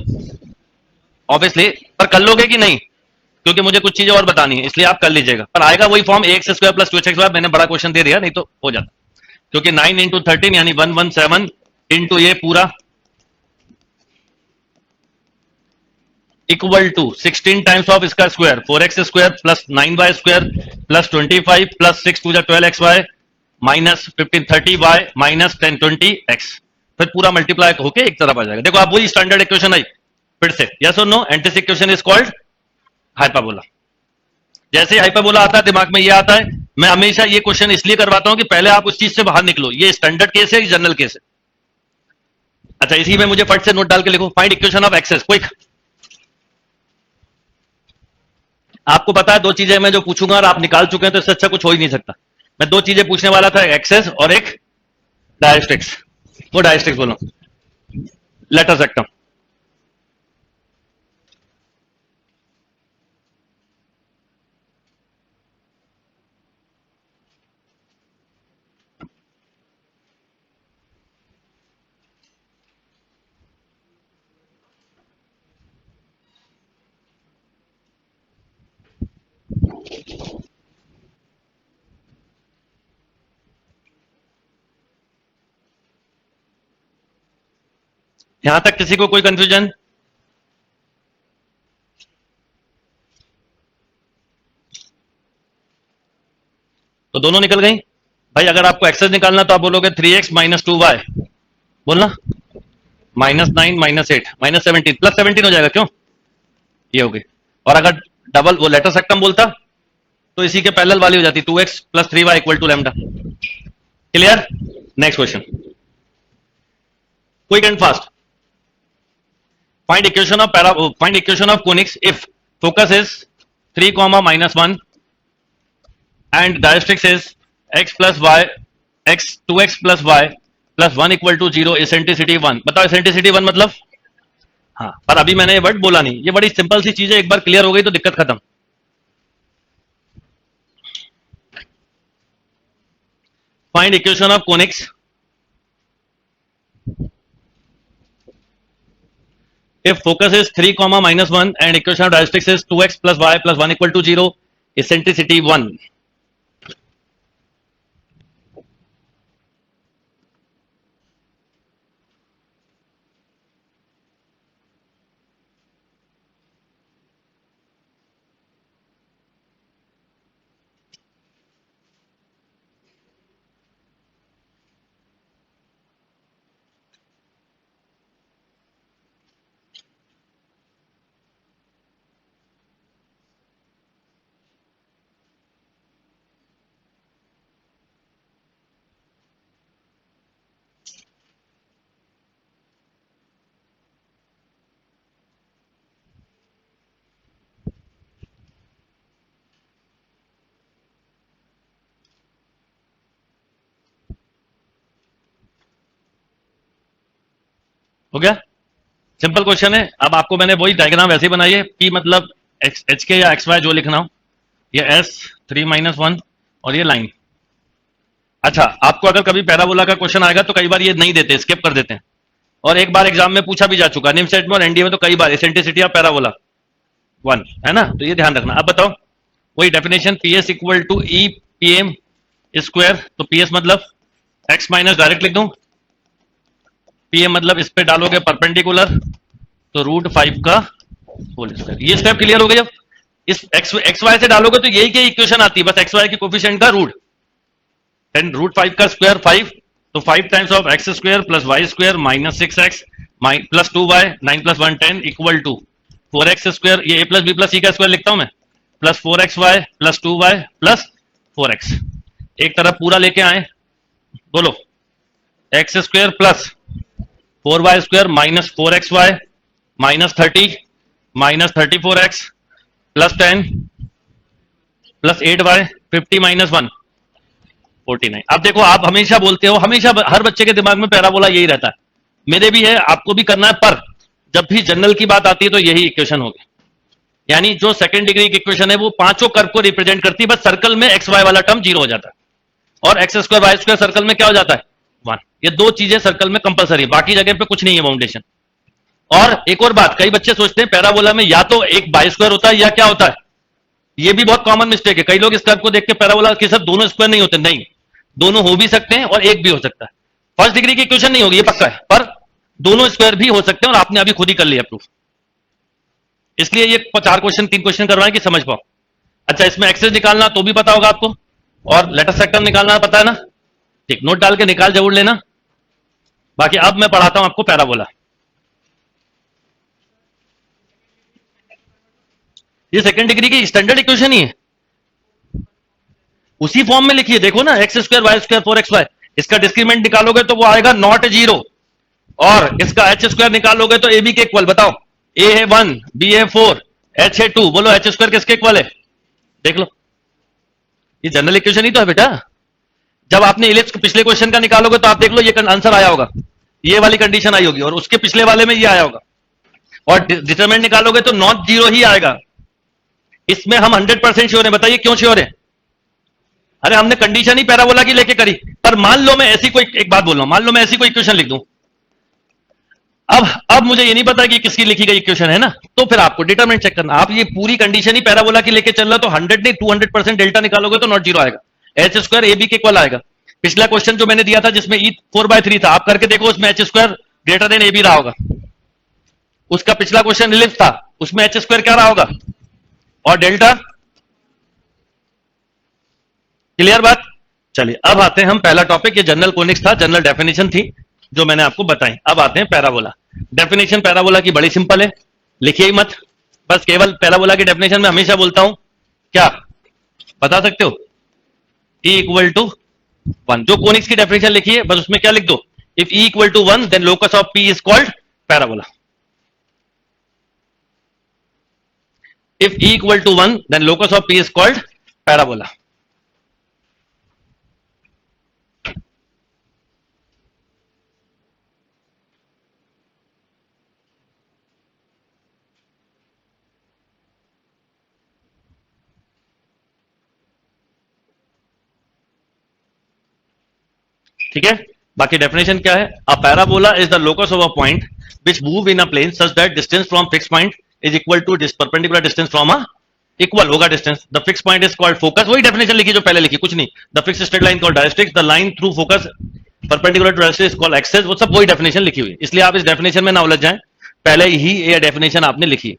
ऑब्वियसली, पर कर लोगे कि नहीं, क्योंकि मुझे कुछ चीजें और बतानी है, इसलिए आप कर लीजिएगा, पर आएगा वही form x square plus 2x², मैंने बड़ा क्वेश्चन दे दिया, नहीं तो हो जाता, क्योंकि 9 × 13 यानी 117 इंटू ये पूरा इक्वल टू 16 टाइम्स ऑफ इसका square 4x² plus 9y² plus 25 plus 6 2 12xy minus 15 30y minus 10 20x, फिर पूरा मल्टीप्लाई होके एक तरफ आ जाएगा। देखो आप वही स्टैंडर्ड इक्वेशन आई फिर से, यस और no, and this equation is called hyperbola. जैसे हाइपरबोला आता है दिमाग में ये आता है, मैं हमेशा ये क्वेश्चन इसलिए करवाता हूं कि पहले आप उस चीज से बाहर निकलो, ये स्टैंडर्ड केस है कि जनरल केस है। अच्छा, इसी में मुझे फट से नोट डाल के लिखो, find equation of axis, quick. आपको पता है 2 चीजें मैं जो पूछूंगा और आप निकाल चुके हैं, तो इससे अच्छा कुछ हो ही नहीं सकता। मैं 2 चीजें पूछने वाला था, एक्सेस और एक डायरेक्ट्रिक्स, वो डायरेक्ट्रिक्स बोलो, लेटर सेक्टम। यहां तक किसी को कोई कंफ्यूजन? तो दोनों निकल गई भाई। अगर आपको एक्सेस निकालना तो आप बोलोगे 3x - 2y, बोलना -9 -8 -17 प्लस 17 हो जाएगा, क्यों, ये हो गई। और अगर डबल वो लेटर सेक्टम बोलता तो इसी के पैरेलल वाली हो जाती, 2x + 3y = lambda. Clear? Next question, quick and fast. Find equation of conics if focus is 3, -1 and directrix is x plus y, x 2x plus y plus 1 = 0, eccentricity 1। बताओ eccentricity 1 मतलब? हाँ, पर अभी मैंने ये वर्ड बोला नहीं, ये बड़ी सिंपल सी चीज है, एक बार क्लियर हो गई तो दिक्कत खत्म। Find equation of conics if focus is 3, -1 and equation of directrix is 2x plus y plus 1 = 0, eccentricity 1। हो गया, सिंपल क्वेश्चन है। अब आपको मैंने वही डायग्राम वैसे ही बनाई है, पी मतलब एच के या एक्स वाई जो लिखना हो, ये एस 3-1 और ये लाइन। अच्छा, आपको अगर कभी पैराबोला का क्वेश्चन आएगा तो कई बार ये नहीं देते, स्किप कर देते हैं, और एक बार एग्जाम में पूछा भी जा चुका है निमसेट में और एनडीए में, तो कई बार एसेंट्रिसिटी ऑफ पैराबोला 1 है ना, तो ये ध्यान रखना। अब बताओ वही definition, p s equal to e p m square, तो पी एस मतलब एक्स माइनस, डायरेक्ट लिख दूं, पी एम मतलब इस पे डालोगे परपेंडिकुलर, तो √5 का होल स्क्वायर। ये स्टेप क्लियर हो गई। अब इस एक्स वाई से डालोगे तो यही की इक्वेशन आती है, बस एक्स वाई की कोफिशिएंट का रूट, 10 √5 का स्क्वायर 5, तो 5 times of x square plus y square minus 6x plus 2y 9 + 1 10 equal to 4x square, ये a plus b plus c का स्क्वायर लिखता हूं मैं, plus 4xy plus 2y plus 4x। एक तरफ पूरा लेके आए, बोलो x square plus 4y square minus 4xy minus 30 minus 34x plus 10 plus 8y 50 minus 1 49। अब देखो, आप हमेशा बोलते हो, हमेशा हर बच्चे के दिमाग में पैराबोला यही रहता है, मेरे भी है, आपको भी करना है, पर जब भी जनरल की बात आती है तो यही इक्वेशन होगी। यानी जो सेकंड डिग्री की इक्वेशन है वो पांचों कर्व को रिप्रेजेंट करती है, बस सर्कल में एक्स वाई वाला टर्म 0 हो जाता है और x square y square circle में क्या हो जाता है 1। ये दो चीजें सर्कल में कंपलसरी, बाकी जगह पे कुछ नहीं है बाउंडेशन। और एक और बात, कई बच्चे सोचते हैं पैराबोला में या तो एक बाई स्क्वायर होता है या क्या होता है, ये भी बहुत कॉमन मिस्टेक है। कई लोग इस कर्व को देख के पैराबोला के सब दोनों स्क्वायर नहीं होते, नहीं, दोनों हो भी सकते हैं और एक भी हो सकता है। फर्स्ट डिग्री की इक्वेशन नहीं होगी, ये पक्का है, पर दोनों स्क्वायर भी हो सकते हैं और आपने अभी खुद ही कर लिया प्रूफ। इसलिए ये 4 क्वेश्चन 3 क्वेश्चन करवाएं कि समझ पाओ। अच्छा, इसमें एक्सेस निकालना तो भी पता होगा आपको, और लेटर सेक्टर निकालना पता है ना, ठीक, नोट डाल के निकाल जरूर लेना। बाकी अब मैं पढ़ाता हूं आपको पैराबोला। ये सेकंड डिग्री की स्टैंडर्ड इक्वेशन ही है, उसी फॉर्म में लिखिए, देखो ना, x square y square 4xy, इसका डिस्क्रीमेंट निकालोगे तो वो आएगा नॉट 0, और इसका एच स्क्वायर निकालोगे तो ए बी के इक्वल। बताओ, ए है 1, बी है 4, एच है 2, बोलो एच स्क्वायर किसके इक्वल है, देख लो, ये जनरल इक्वेशन ही तो है बेटा। जब आपने इलिप्स पिछले क्वेश्चन का निकालोगे तो आप देख लो ये आंसर आया होगा, ये वाली कंडीशन आई होगी, और उसके पिछले वाले में ये आया होगा, और डिटरमिनेंट निकालोगे तो नॉट 0 ही आएगा। इसमें हम 100% श्योर है, बताइए क्यों श्योर है? अरे हमने कंडीशन ही पैराबोला की लेके करी। पर मान लो मैं ऐसी कोई, एक बात बोल रहा हूं, मान लो मैं ऐसी कोई इक्वेशन लिख दूं, अब मुझे ये नहीं पता कि किसकी लिखी गई इक्वेशन है ना, तो फिर आपको डिटरमिनेंट चेक करना। आप ये पूरी कंडीशन ही पैराबोला की लेके चल रहा, तो 100 नहीं 200% डेल्टा निकालोगे तो नॉट 0 आएगा, एच स्क्वायर ए बी के इक्वल आएगा। पिछला क्वेश्चन जो मैंने दिया था जिसमें ई 4/3 था, आप करके देखो, उसमें h square greater than a b रहा होगा। उसका पिछला क्वेश्चन रिलिप्स था, उसमें एच स्क्वायर क्या रहा होगा और डेल्टा। क्लियर बात? चलिए अब आते हैं हम पहला टॉपिक, ये जनरल कोनिक्स था, जनरल डेफिनेशन थी जो मैंने आपको बताई। अब आते हैं पैराबोला। डेफिनेशन पैराबोला की बड़ी सिंपल है, लिखिए ही मत, बस केवल पैराबोला की डेफिनेशन में हमेशा बोलता हूं, क्या बता सकते हो? E इक्वल टू 1, जो कोनिक्स की डेफिनेशन लिखी है बस उसमें क्या लिख दो, if E equal to 1 then locus of P is called parabola. If E equal to 1 then locus of P is called parabola. ठीक है, बाकी डेफिनेशन क्या है? A parabola is the locus of a point which move in a plane such that distance from fix point is equal to perpendicular distance from a, equal होगा distance, the fix point is called focus. वही डेफिनेशन लिखी जो पहले लिखी, कुछ नहीं। The fix straight line called directrix, the line through focus perpendicular to directrix called axis. वो सब वही डेफिनेशन लिखी हुई है, इसलिए आप इस डेफिनेशन में ना उलझ जाएं, पहले ही ये डेफिनेशन आपने लिखी है।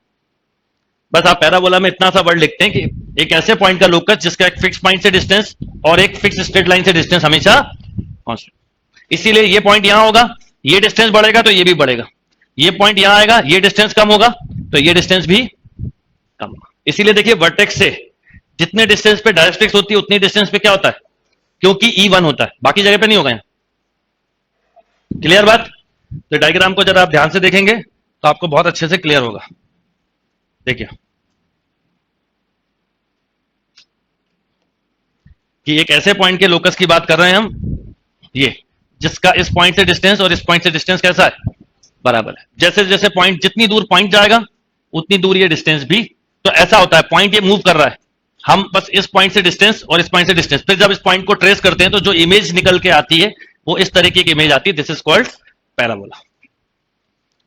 बस आप पैराबोला में इतना सा वर्ड लिखते हैं कि एक ऐसे पॉइंट का लोकस जिसका एक फिक्स पॉइंट से डिस्टेंस और एक फिक्स स्ट्रेट लाइन से डिस्टेंस हमेशा कांस्टेंट। इसीलिए ये पॉइंट यहां होगा, ये डिस्टेंस बढ़ेगा तो ये भी बढ़ेगा, ये पॉइंट यहां आएगा, ये डिस्टेंस कम होगा तो ये डिस्टेंस भी कम होगा। इसीलिए देखिए, वर्टेक्स से जितने डिस्टेंस पे डायरेक्ट्रिक्स होती है उतनी डिस्टेंस पे क्या होता है, क्योंकि E1 होता है, बाकी जगह पे नहीं होगा। क्लियर बात? तो डायग्राम को जरा आप ध्यान से देखेंगे तो आपको बहुत अच्छे से क्लियर होगा। देखिए कि एक ऐसे पॉइंट के लोकस की बात कर रहे हैं हम, ये जिसका इस पॉइंट से डिस्टेंस और इस पॉइंट से डिस्टेंस कैसा है बराबर है। जैसे जैसे पॉइंट, जितनी दूर पॉइंट जाएगा उतनी दूर ये डिस्टेंस भी, तो ऐसा होता है पॉइंट ये मूव कर रहा है, हम बस इस पॉइंट से डिस्टेंस और इस पॉइंट से डिस्टेंस, फिर जब इस पॉइंट को ट्रेस करते हैं तो जो इमेज निकल के आती है वो इस तरीके की इमेज आती है, दिस इज कॉल्ड पैराबोला,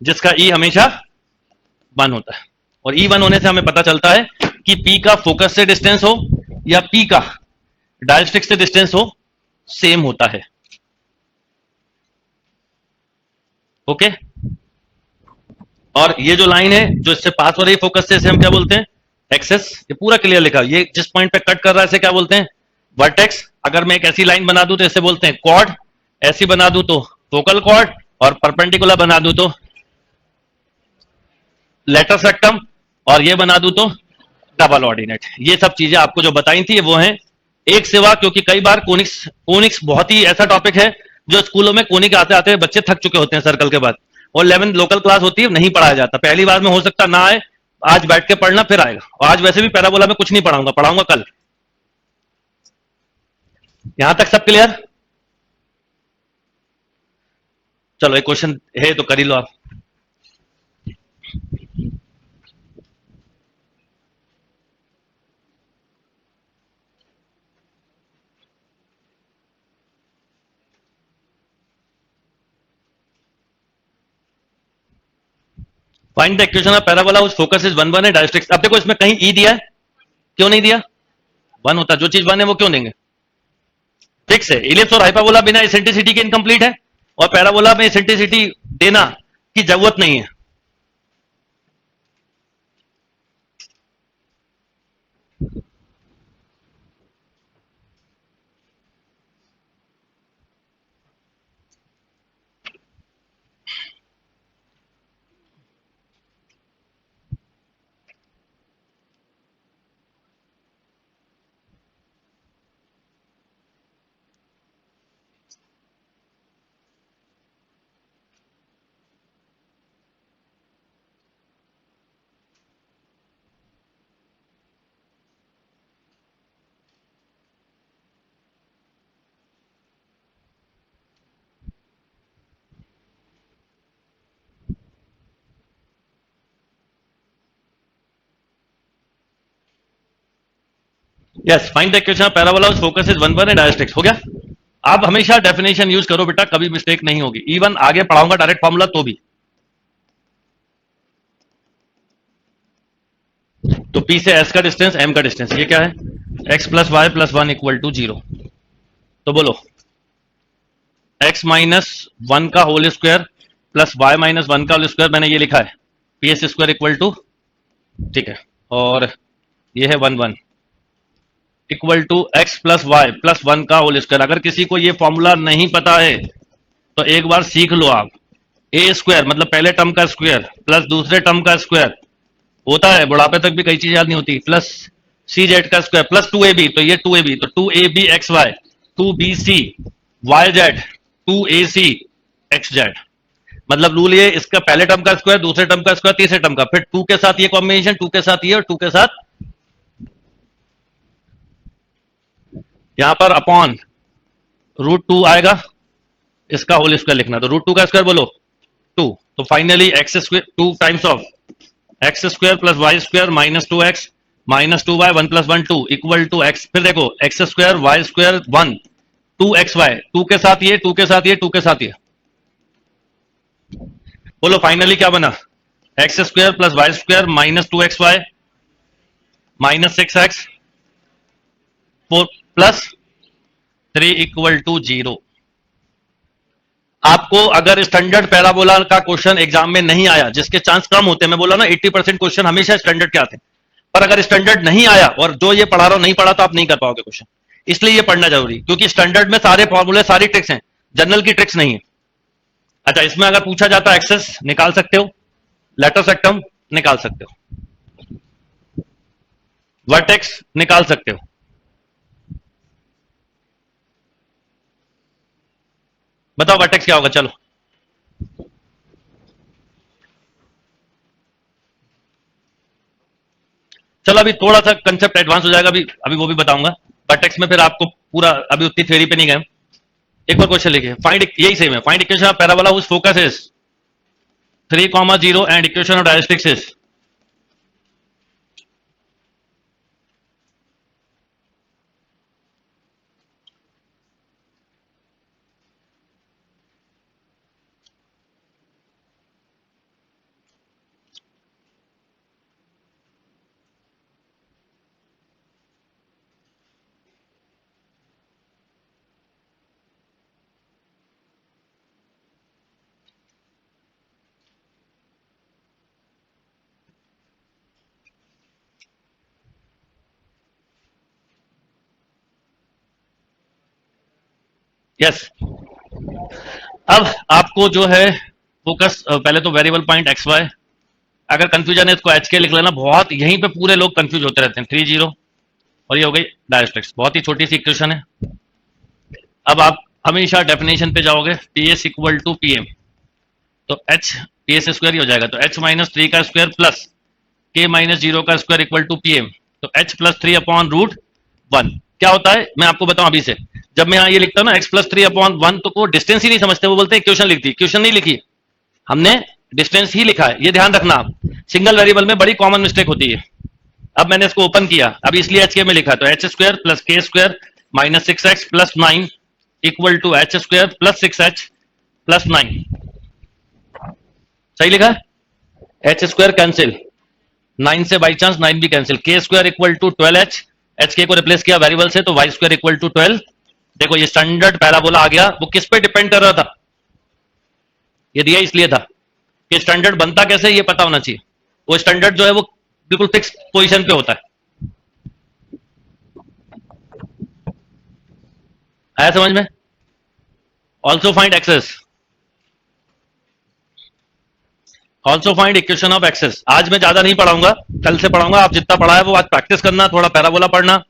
जिसका ई हमेशा 1 होता है। और ई 1 होने से हमें पता चलता है कि पी का फोकस से डिस्टेंस हो या पी का डायरेक्ट्रिक्स से डिस्टेंस हो, सेम होता है। ओके, और ये जो लाइन है जो इससे पास हो रही है फोकस से, इसे हम क्या बोलते हैं, एक्सेस। ये पूरा क्लियर लिखा, ये जिस पॉइंट पे कट कर रहा है इसे क्या बोलते हैं, वर्टेक्स। अगर मैं एक ऐसी लाइन बना दूं तो इसे बोलते हैं कॉर्ड, ऐसी बना दूं तो फोकल कॉर्ड, और परपेंडिकुलर बना दूं तो लेटर सेक्टम, और ये बना दूं तो डबल ऑर्डिनेट। ये सब चीजें आपको जो बताई थी वो हैं, एक सिवा, क्योंकि कई बार कोनिक्स, कोनिक्स बहुत ही ऐसा टॉपिक है जो स्कूलों में कोनिक आते आते बच्चे थक चुके होते हैं सर्कल के बाद, और 11 लोकल क्लास होती है, नहीं पढ़ाया जाता। पहली बार में हो सकता ना आए, आज बैठ के पढ़ना फिर आएगा। और आज वैसे भी पैराबोला में कुछ नहीं पढ़ाऊंगा, पढ़ाऊंगा कल। यहां तक सब क्लियर? चलो एक क्वेश्चन है तो कर ही लो आप। Find the equation of parabola which focus is 1 1 है डायरेक्ट्रिक्स। अब देखो इसमें कहीं ई दिया है, क्यों नहीं दिया? 1 होता, जो चीज 1 है वो क्यों देंगे? फिक्स है। इलिप्स और हाइपरबोला बिना एसेंट्रिसिटी के इनकम्प्लीट है, और पैराबोला में एसेंट्रिसिटी देना की जरूरत नहीं है। Yes, find the equation of parabola which focus is 1 1 है डायरेक्ट्रिक्स। हो गया। आप हमेशा डेफिनेशन यूज करो बेटा, कभी मिस्टेक नहीं होगी। इवन आगे पढ़ाऊंगा डायरेक्ट फॉर्मूला तो भी। तो P से S का डिस्टेंस, M का डिस्टेंस, ये क्या है, x plus y plus 1 equal to 0। तो बोलो x माइनस 1 का whole square plus y minus 1 का होल स्क्वायर, मैंने ये लिखा है p s square equal to, ठीक है, और ये है 1 1 इक्वल टू x प्लस वाई प्लस 1 का होल स्क्वायर। अगर किसी को ये फॉर्मूला नहीं पता है तो एक बार सीख लो आप। ए स्क्वायर मतलब पहले टर्म का स्क्वायर प्लस दूसरे टर्म का स्क्वायर होता है, बुढ़ापे तक भी कई चीजें याद नहीं होती, प्लस सी जेड का स्क्वायर प्लस 2ab, तो ये 2ab, तो 2ab x y, 2bc y z, 2ac x z. मतलब रूल ये, इसका पहले टर्म का स्क्वायर, दूसरे टर्म का स्क्वायर, तीसरे टर्म का, फिर 2 के साथ ये कॉम्बिनेशन, 2 के साथ ये, और 2 के साथ यहां पर अपॉन √2 आएगा, इसका होल स्क्वायर लिखना, तो √2 का स्क्वायर बोलो 2, तो finally x square 2 times of x square plus y square minus 2x minus 2y 1 plus 1 2 equal to x. फिर देखो x square y square 1 2xy, 2 के साथ ये, 2 के साथ ये, 2 के साथ ये, बोलो फाइनली क्या बना, x square plus y square minus 2xy minus 6x 4 plus 3 equal to 0। आपको अगर स्टैंडर्ड पैराबोला का क्वेश्चन एग्जाम में नहीं आया, जिसके चांस कम होते हैं, मैं बोला ना 80% क्वेश्चन हमेशा स्टैंडर्ड के आते हैं, पर अगर स्टैंडर्ड नहीं आया और जो ये पढ़ा रहा हूं नहीं पढ़ा तो आप नहीं कर पाओगे क्वेश्चन। इसलिए ये पढ़ना जरूरी, क्योंकि स्टैंडर्ड में सारे फॉर्मूले सारी ट्रिक्स हैं, जनरल की ट्रिक्स नहीं है। अच्छा, इसमें अगर पूछा जाता है एक्सेस निकाल सकते हो, लेटर सेक्टम निकाल सकते हो, वर्टेक्स निकाल सकते हो, बताओ वर्टेक्स क्या होगा। चलो चलो अभी थोड़ा सा कंसेप्ट एडवांस हो जाएगा, अभी अभी वो भी बताऊंगा। वर्टेक्स में फिर आपको पूरा, अभी उतनी थ्योरी पे नहीं गए। एक और क्वेश्चन लिखिए, फाइंड, यही सेम है, find equation of parabola which focus is 3, 0 and equation of directrix is yes. अब आपको जो है फोकस, पहले तो वेरिएबल पॉइंट एक्स वाई, अगर कंफ्यूजन है इसको एच के लिख लेना। बहुत यहीं पे पूरे लोग कंफ्यूज होते रहते हैं। 3, 0 और ये हो गई डायरेक्ट्रिक्स, बहुत ही छोटी सी इक्वेशन है। अब आप हमेशा डेफिनेशन पे जाओगे, p s equal to p m, तो एच पी एस स्क्वायर ही हो जाएगा। तो एच माइनस 3 का स्क्वायर प्लस के माइनस 0 का square equal to p m, तो एच प्लस 3 अपॉन रूट 1 क्या होता है मैं आपको बताऊं अभी से। जब मैं यहाँ ये लिखता हूँ ना एक्स प्लस 3 अपॉन 1, तो वो डिस्टेंस ही नहीं समझते, वो बोलते हैं इक्वेशन लिख दी। इक्वेशन नहीं लिखी, हमने डिस्टेंस ही लिखा है, ये ध्यान रखना आप। सिंगल वेरिएबल में बड़ी कॉमन मिस्टेक होती है। अब मैंने इसको ओपन किया, अब इसलिए एच के में लिखा, तो h square plus k square minus 6x plus 9 equal to h square plus 6h plus 9। सही लिखा है? एच स्क्वायर कैंसिल, 9 से बाई चांस 9 भी कैंसिल, के square equal to 12h, H के को रिप्लेस किया वेरिएबल से, तो वाई स्क्वायर इक्वल टू 12। देखो ये स्टैंडर्ड पैराबोला आ गया। वो किस पे डिपेंड कर रहा था? ये दिया इसलिए था कि स्टैंडर्ड बनता कैसे ये पता होना चाहिए। वो स्टैंडर्ड जो है वो बिल्कुल फिक्स पोजीशन पे होता है। आया समझ में? Also find axis, also find equation of axis. आज मैं ज्यादा नहीं पढ़ाऊंगा, कल से पढ़ाऊंगा। आप जितना पढ़ा है वो आज प्रैक्टिस करना, थोड़ा पैराबोला पढ़ना।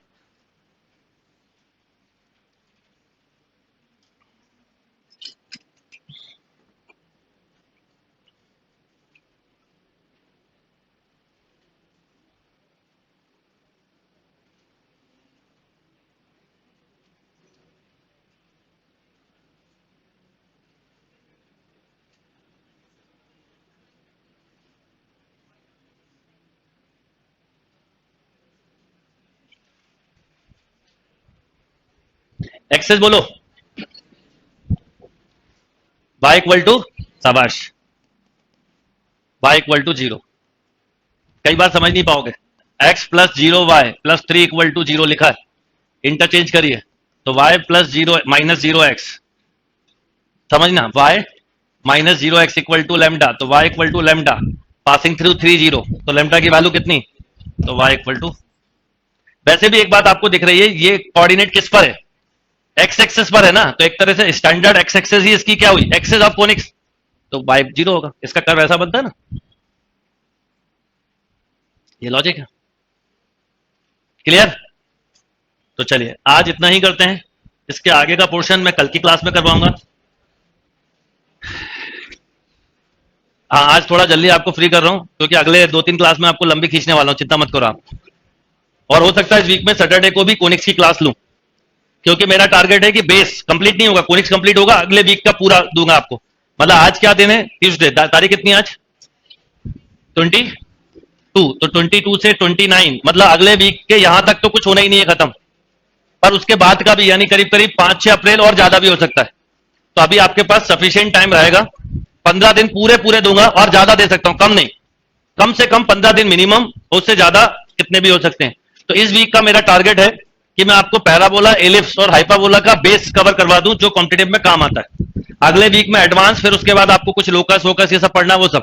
एक्सेस बोलो, y इक्वल टू, शाबाश, y इक्वल टू 0। कई बार समझ नहीं पाओगे। x plus 0y plus 3 equal to 0 लिखा है, इंटरचेंज करिए, तो y प्लस 0 माइनस 0x, समझना, y minus 0x equal to lambda, तो y equal to lambda passing through 3 0, तो लेमडा की वैल्यू कितनी, तो y इक्वल टू। वैसे भी एक बात आपको दिख रही है, ये कोऑर्डिनेट किस पर है? एक्स एक्सेस पर है ना, तो एक तरह से स्टैंडर्ड एक्स एक्सेस ही इसकी क्या हुई, एक्सेस ऑफ कोनिक्स, तो बाय 0 होगा। इसका कर्व ऐसा बनता है ना, ये लॉजिक है। क्लियर? तो चलिए आज इतना ही करते हैं, इसके आगे का पोर्शन मैं कल की क्लास में करवाऊंगा। हाँ आज थोड़ा जल्दी आपको फ्री कर रहा हूं, क्योंकि अगले 2-3 क्लास में आपको लंबी खींचने वाला हूं, चिंता मत करो आप। और हो सकता है इस वीक में सैटरडे को भी कोनिक्स की क्लास लूं, क्योंकि मेरा टारगेट है कि बेस कंप्लीट नहीं होगा, कोनिक्स कंप्लीट होगा, अगले वीक का पूरा दूंगा आपको। मतलब आज क्या दिन है? ट्यूसडे, तारीख कितनी आज? 22, तो 22 से 29, मतलब अगले वीक के यहां तक तो कुछ होना ही नहीं है खत्म, पर उसके बाद का भी, यानी करीब करीब 5-6 अप्रैल और ज्यादा भी हो सकता है। तो अभी आपके पास सफिशिएंट टाइम रहेगा, 15 दिन पूरे पूरे दूंगा, और ज्यादा दे सकता हूं, कम नहीं, कम से कम 15 दिन मिनिमम, उससे ज्यादा कितने भी हो सकते हैं। तो इस वीक का मेरा टारगेट है कि मैं आपको पैराबोला, एलिप्स और हाइपरबोला का बेस कवर करवा दूं, जो कॉम्पिटिटिव में काम आता है। अगले वीक में एडवांस, फिर उसके बाद आपको कुछ लोकस वोकस ये सब पढ़ना, वो सब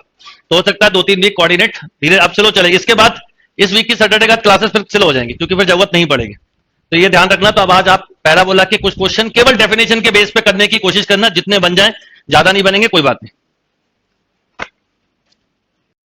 तो हो सकता है 2-3 वीक कोऑर्डिनेट धीरे अब स्लो चलेगी। इसके बाद इस वीक की सैटरडे का क्लासेस फिर स्लो हो जाएंगी, क्योंकि फिर जरूरत नहीं पड़ेगी। तो ये ध्यान रखना। तो अब आज आप पैराबोला के कुछ क्वेश्चन केवल डेफिनेशन के बेस पे करने की कोशिश करना, जितने बन जाए, ज्यादा नहीं बनेंगे, कोई बात नहीं।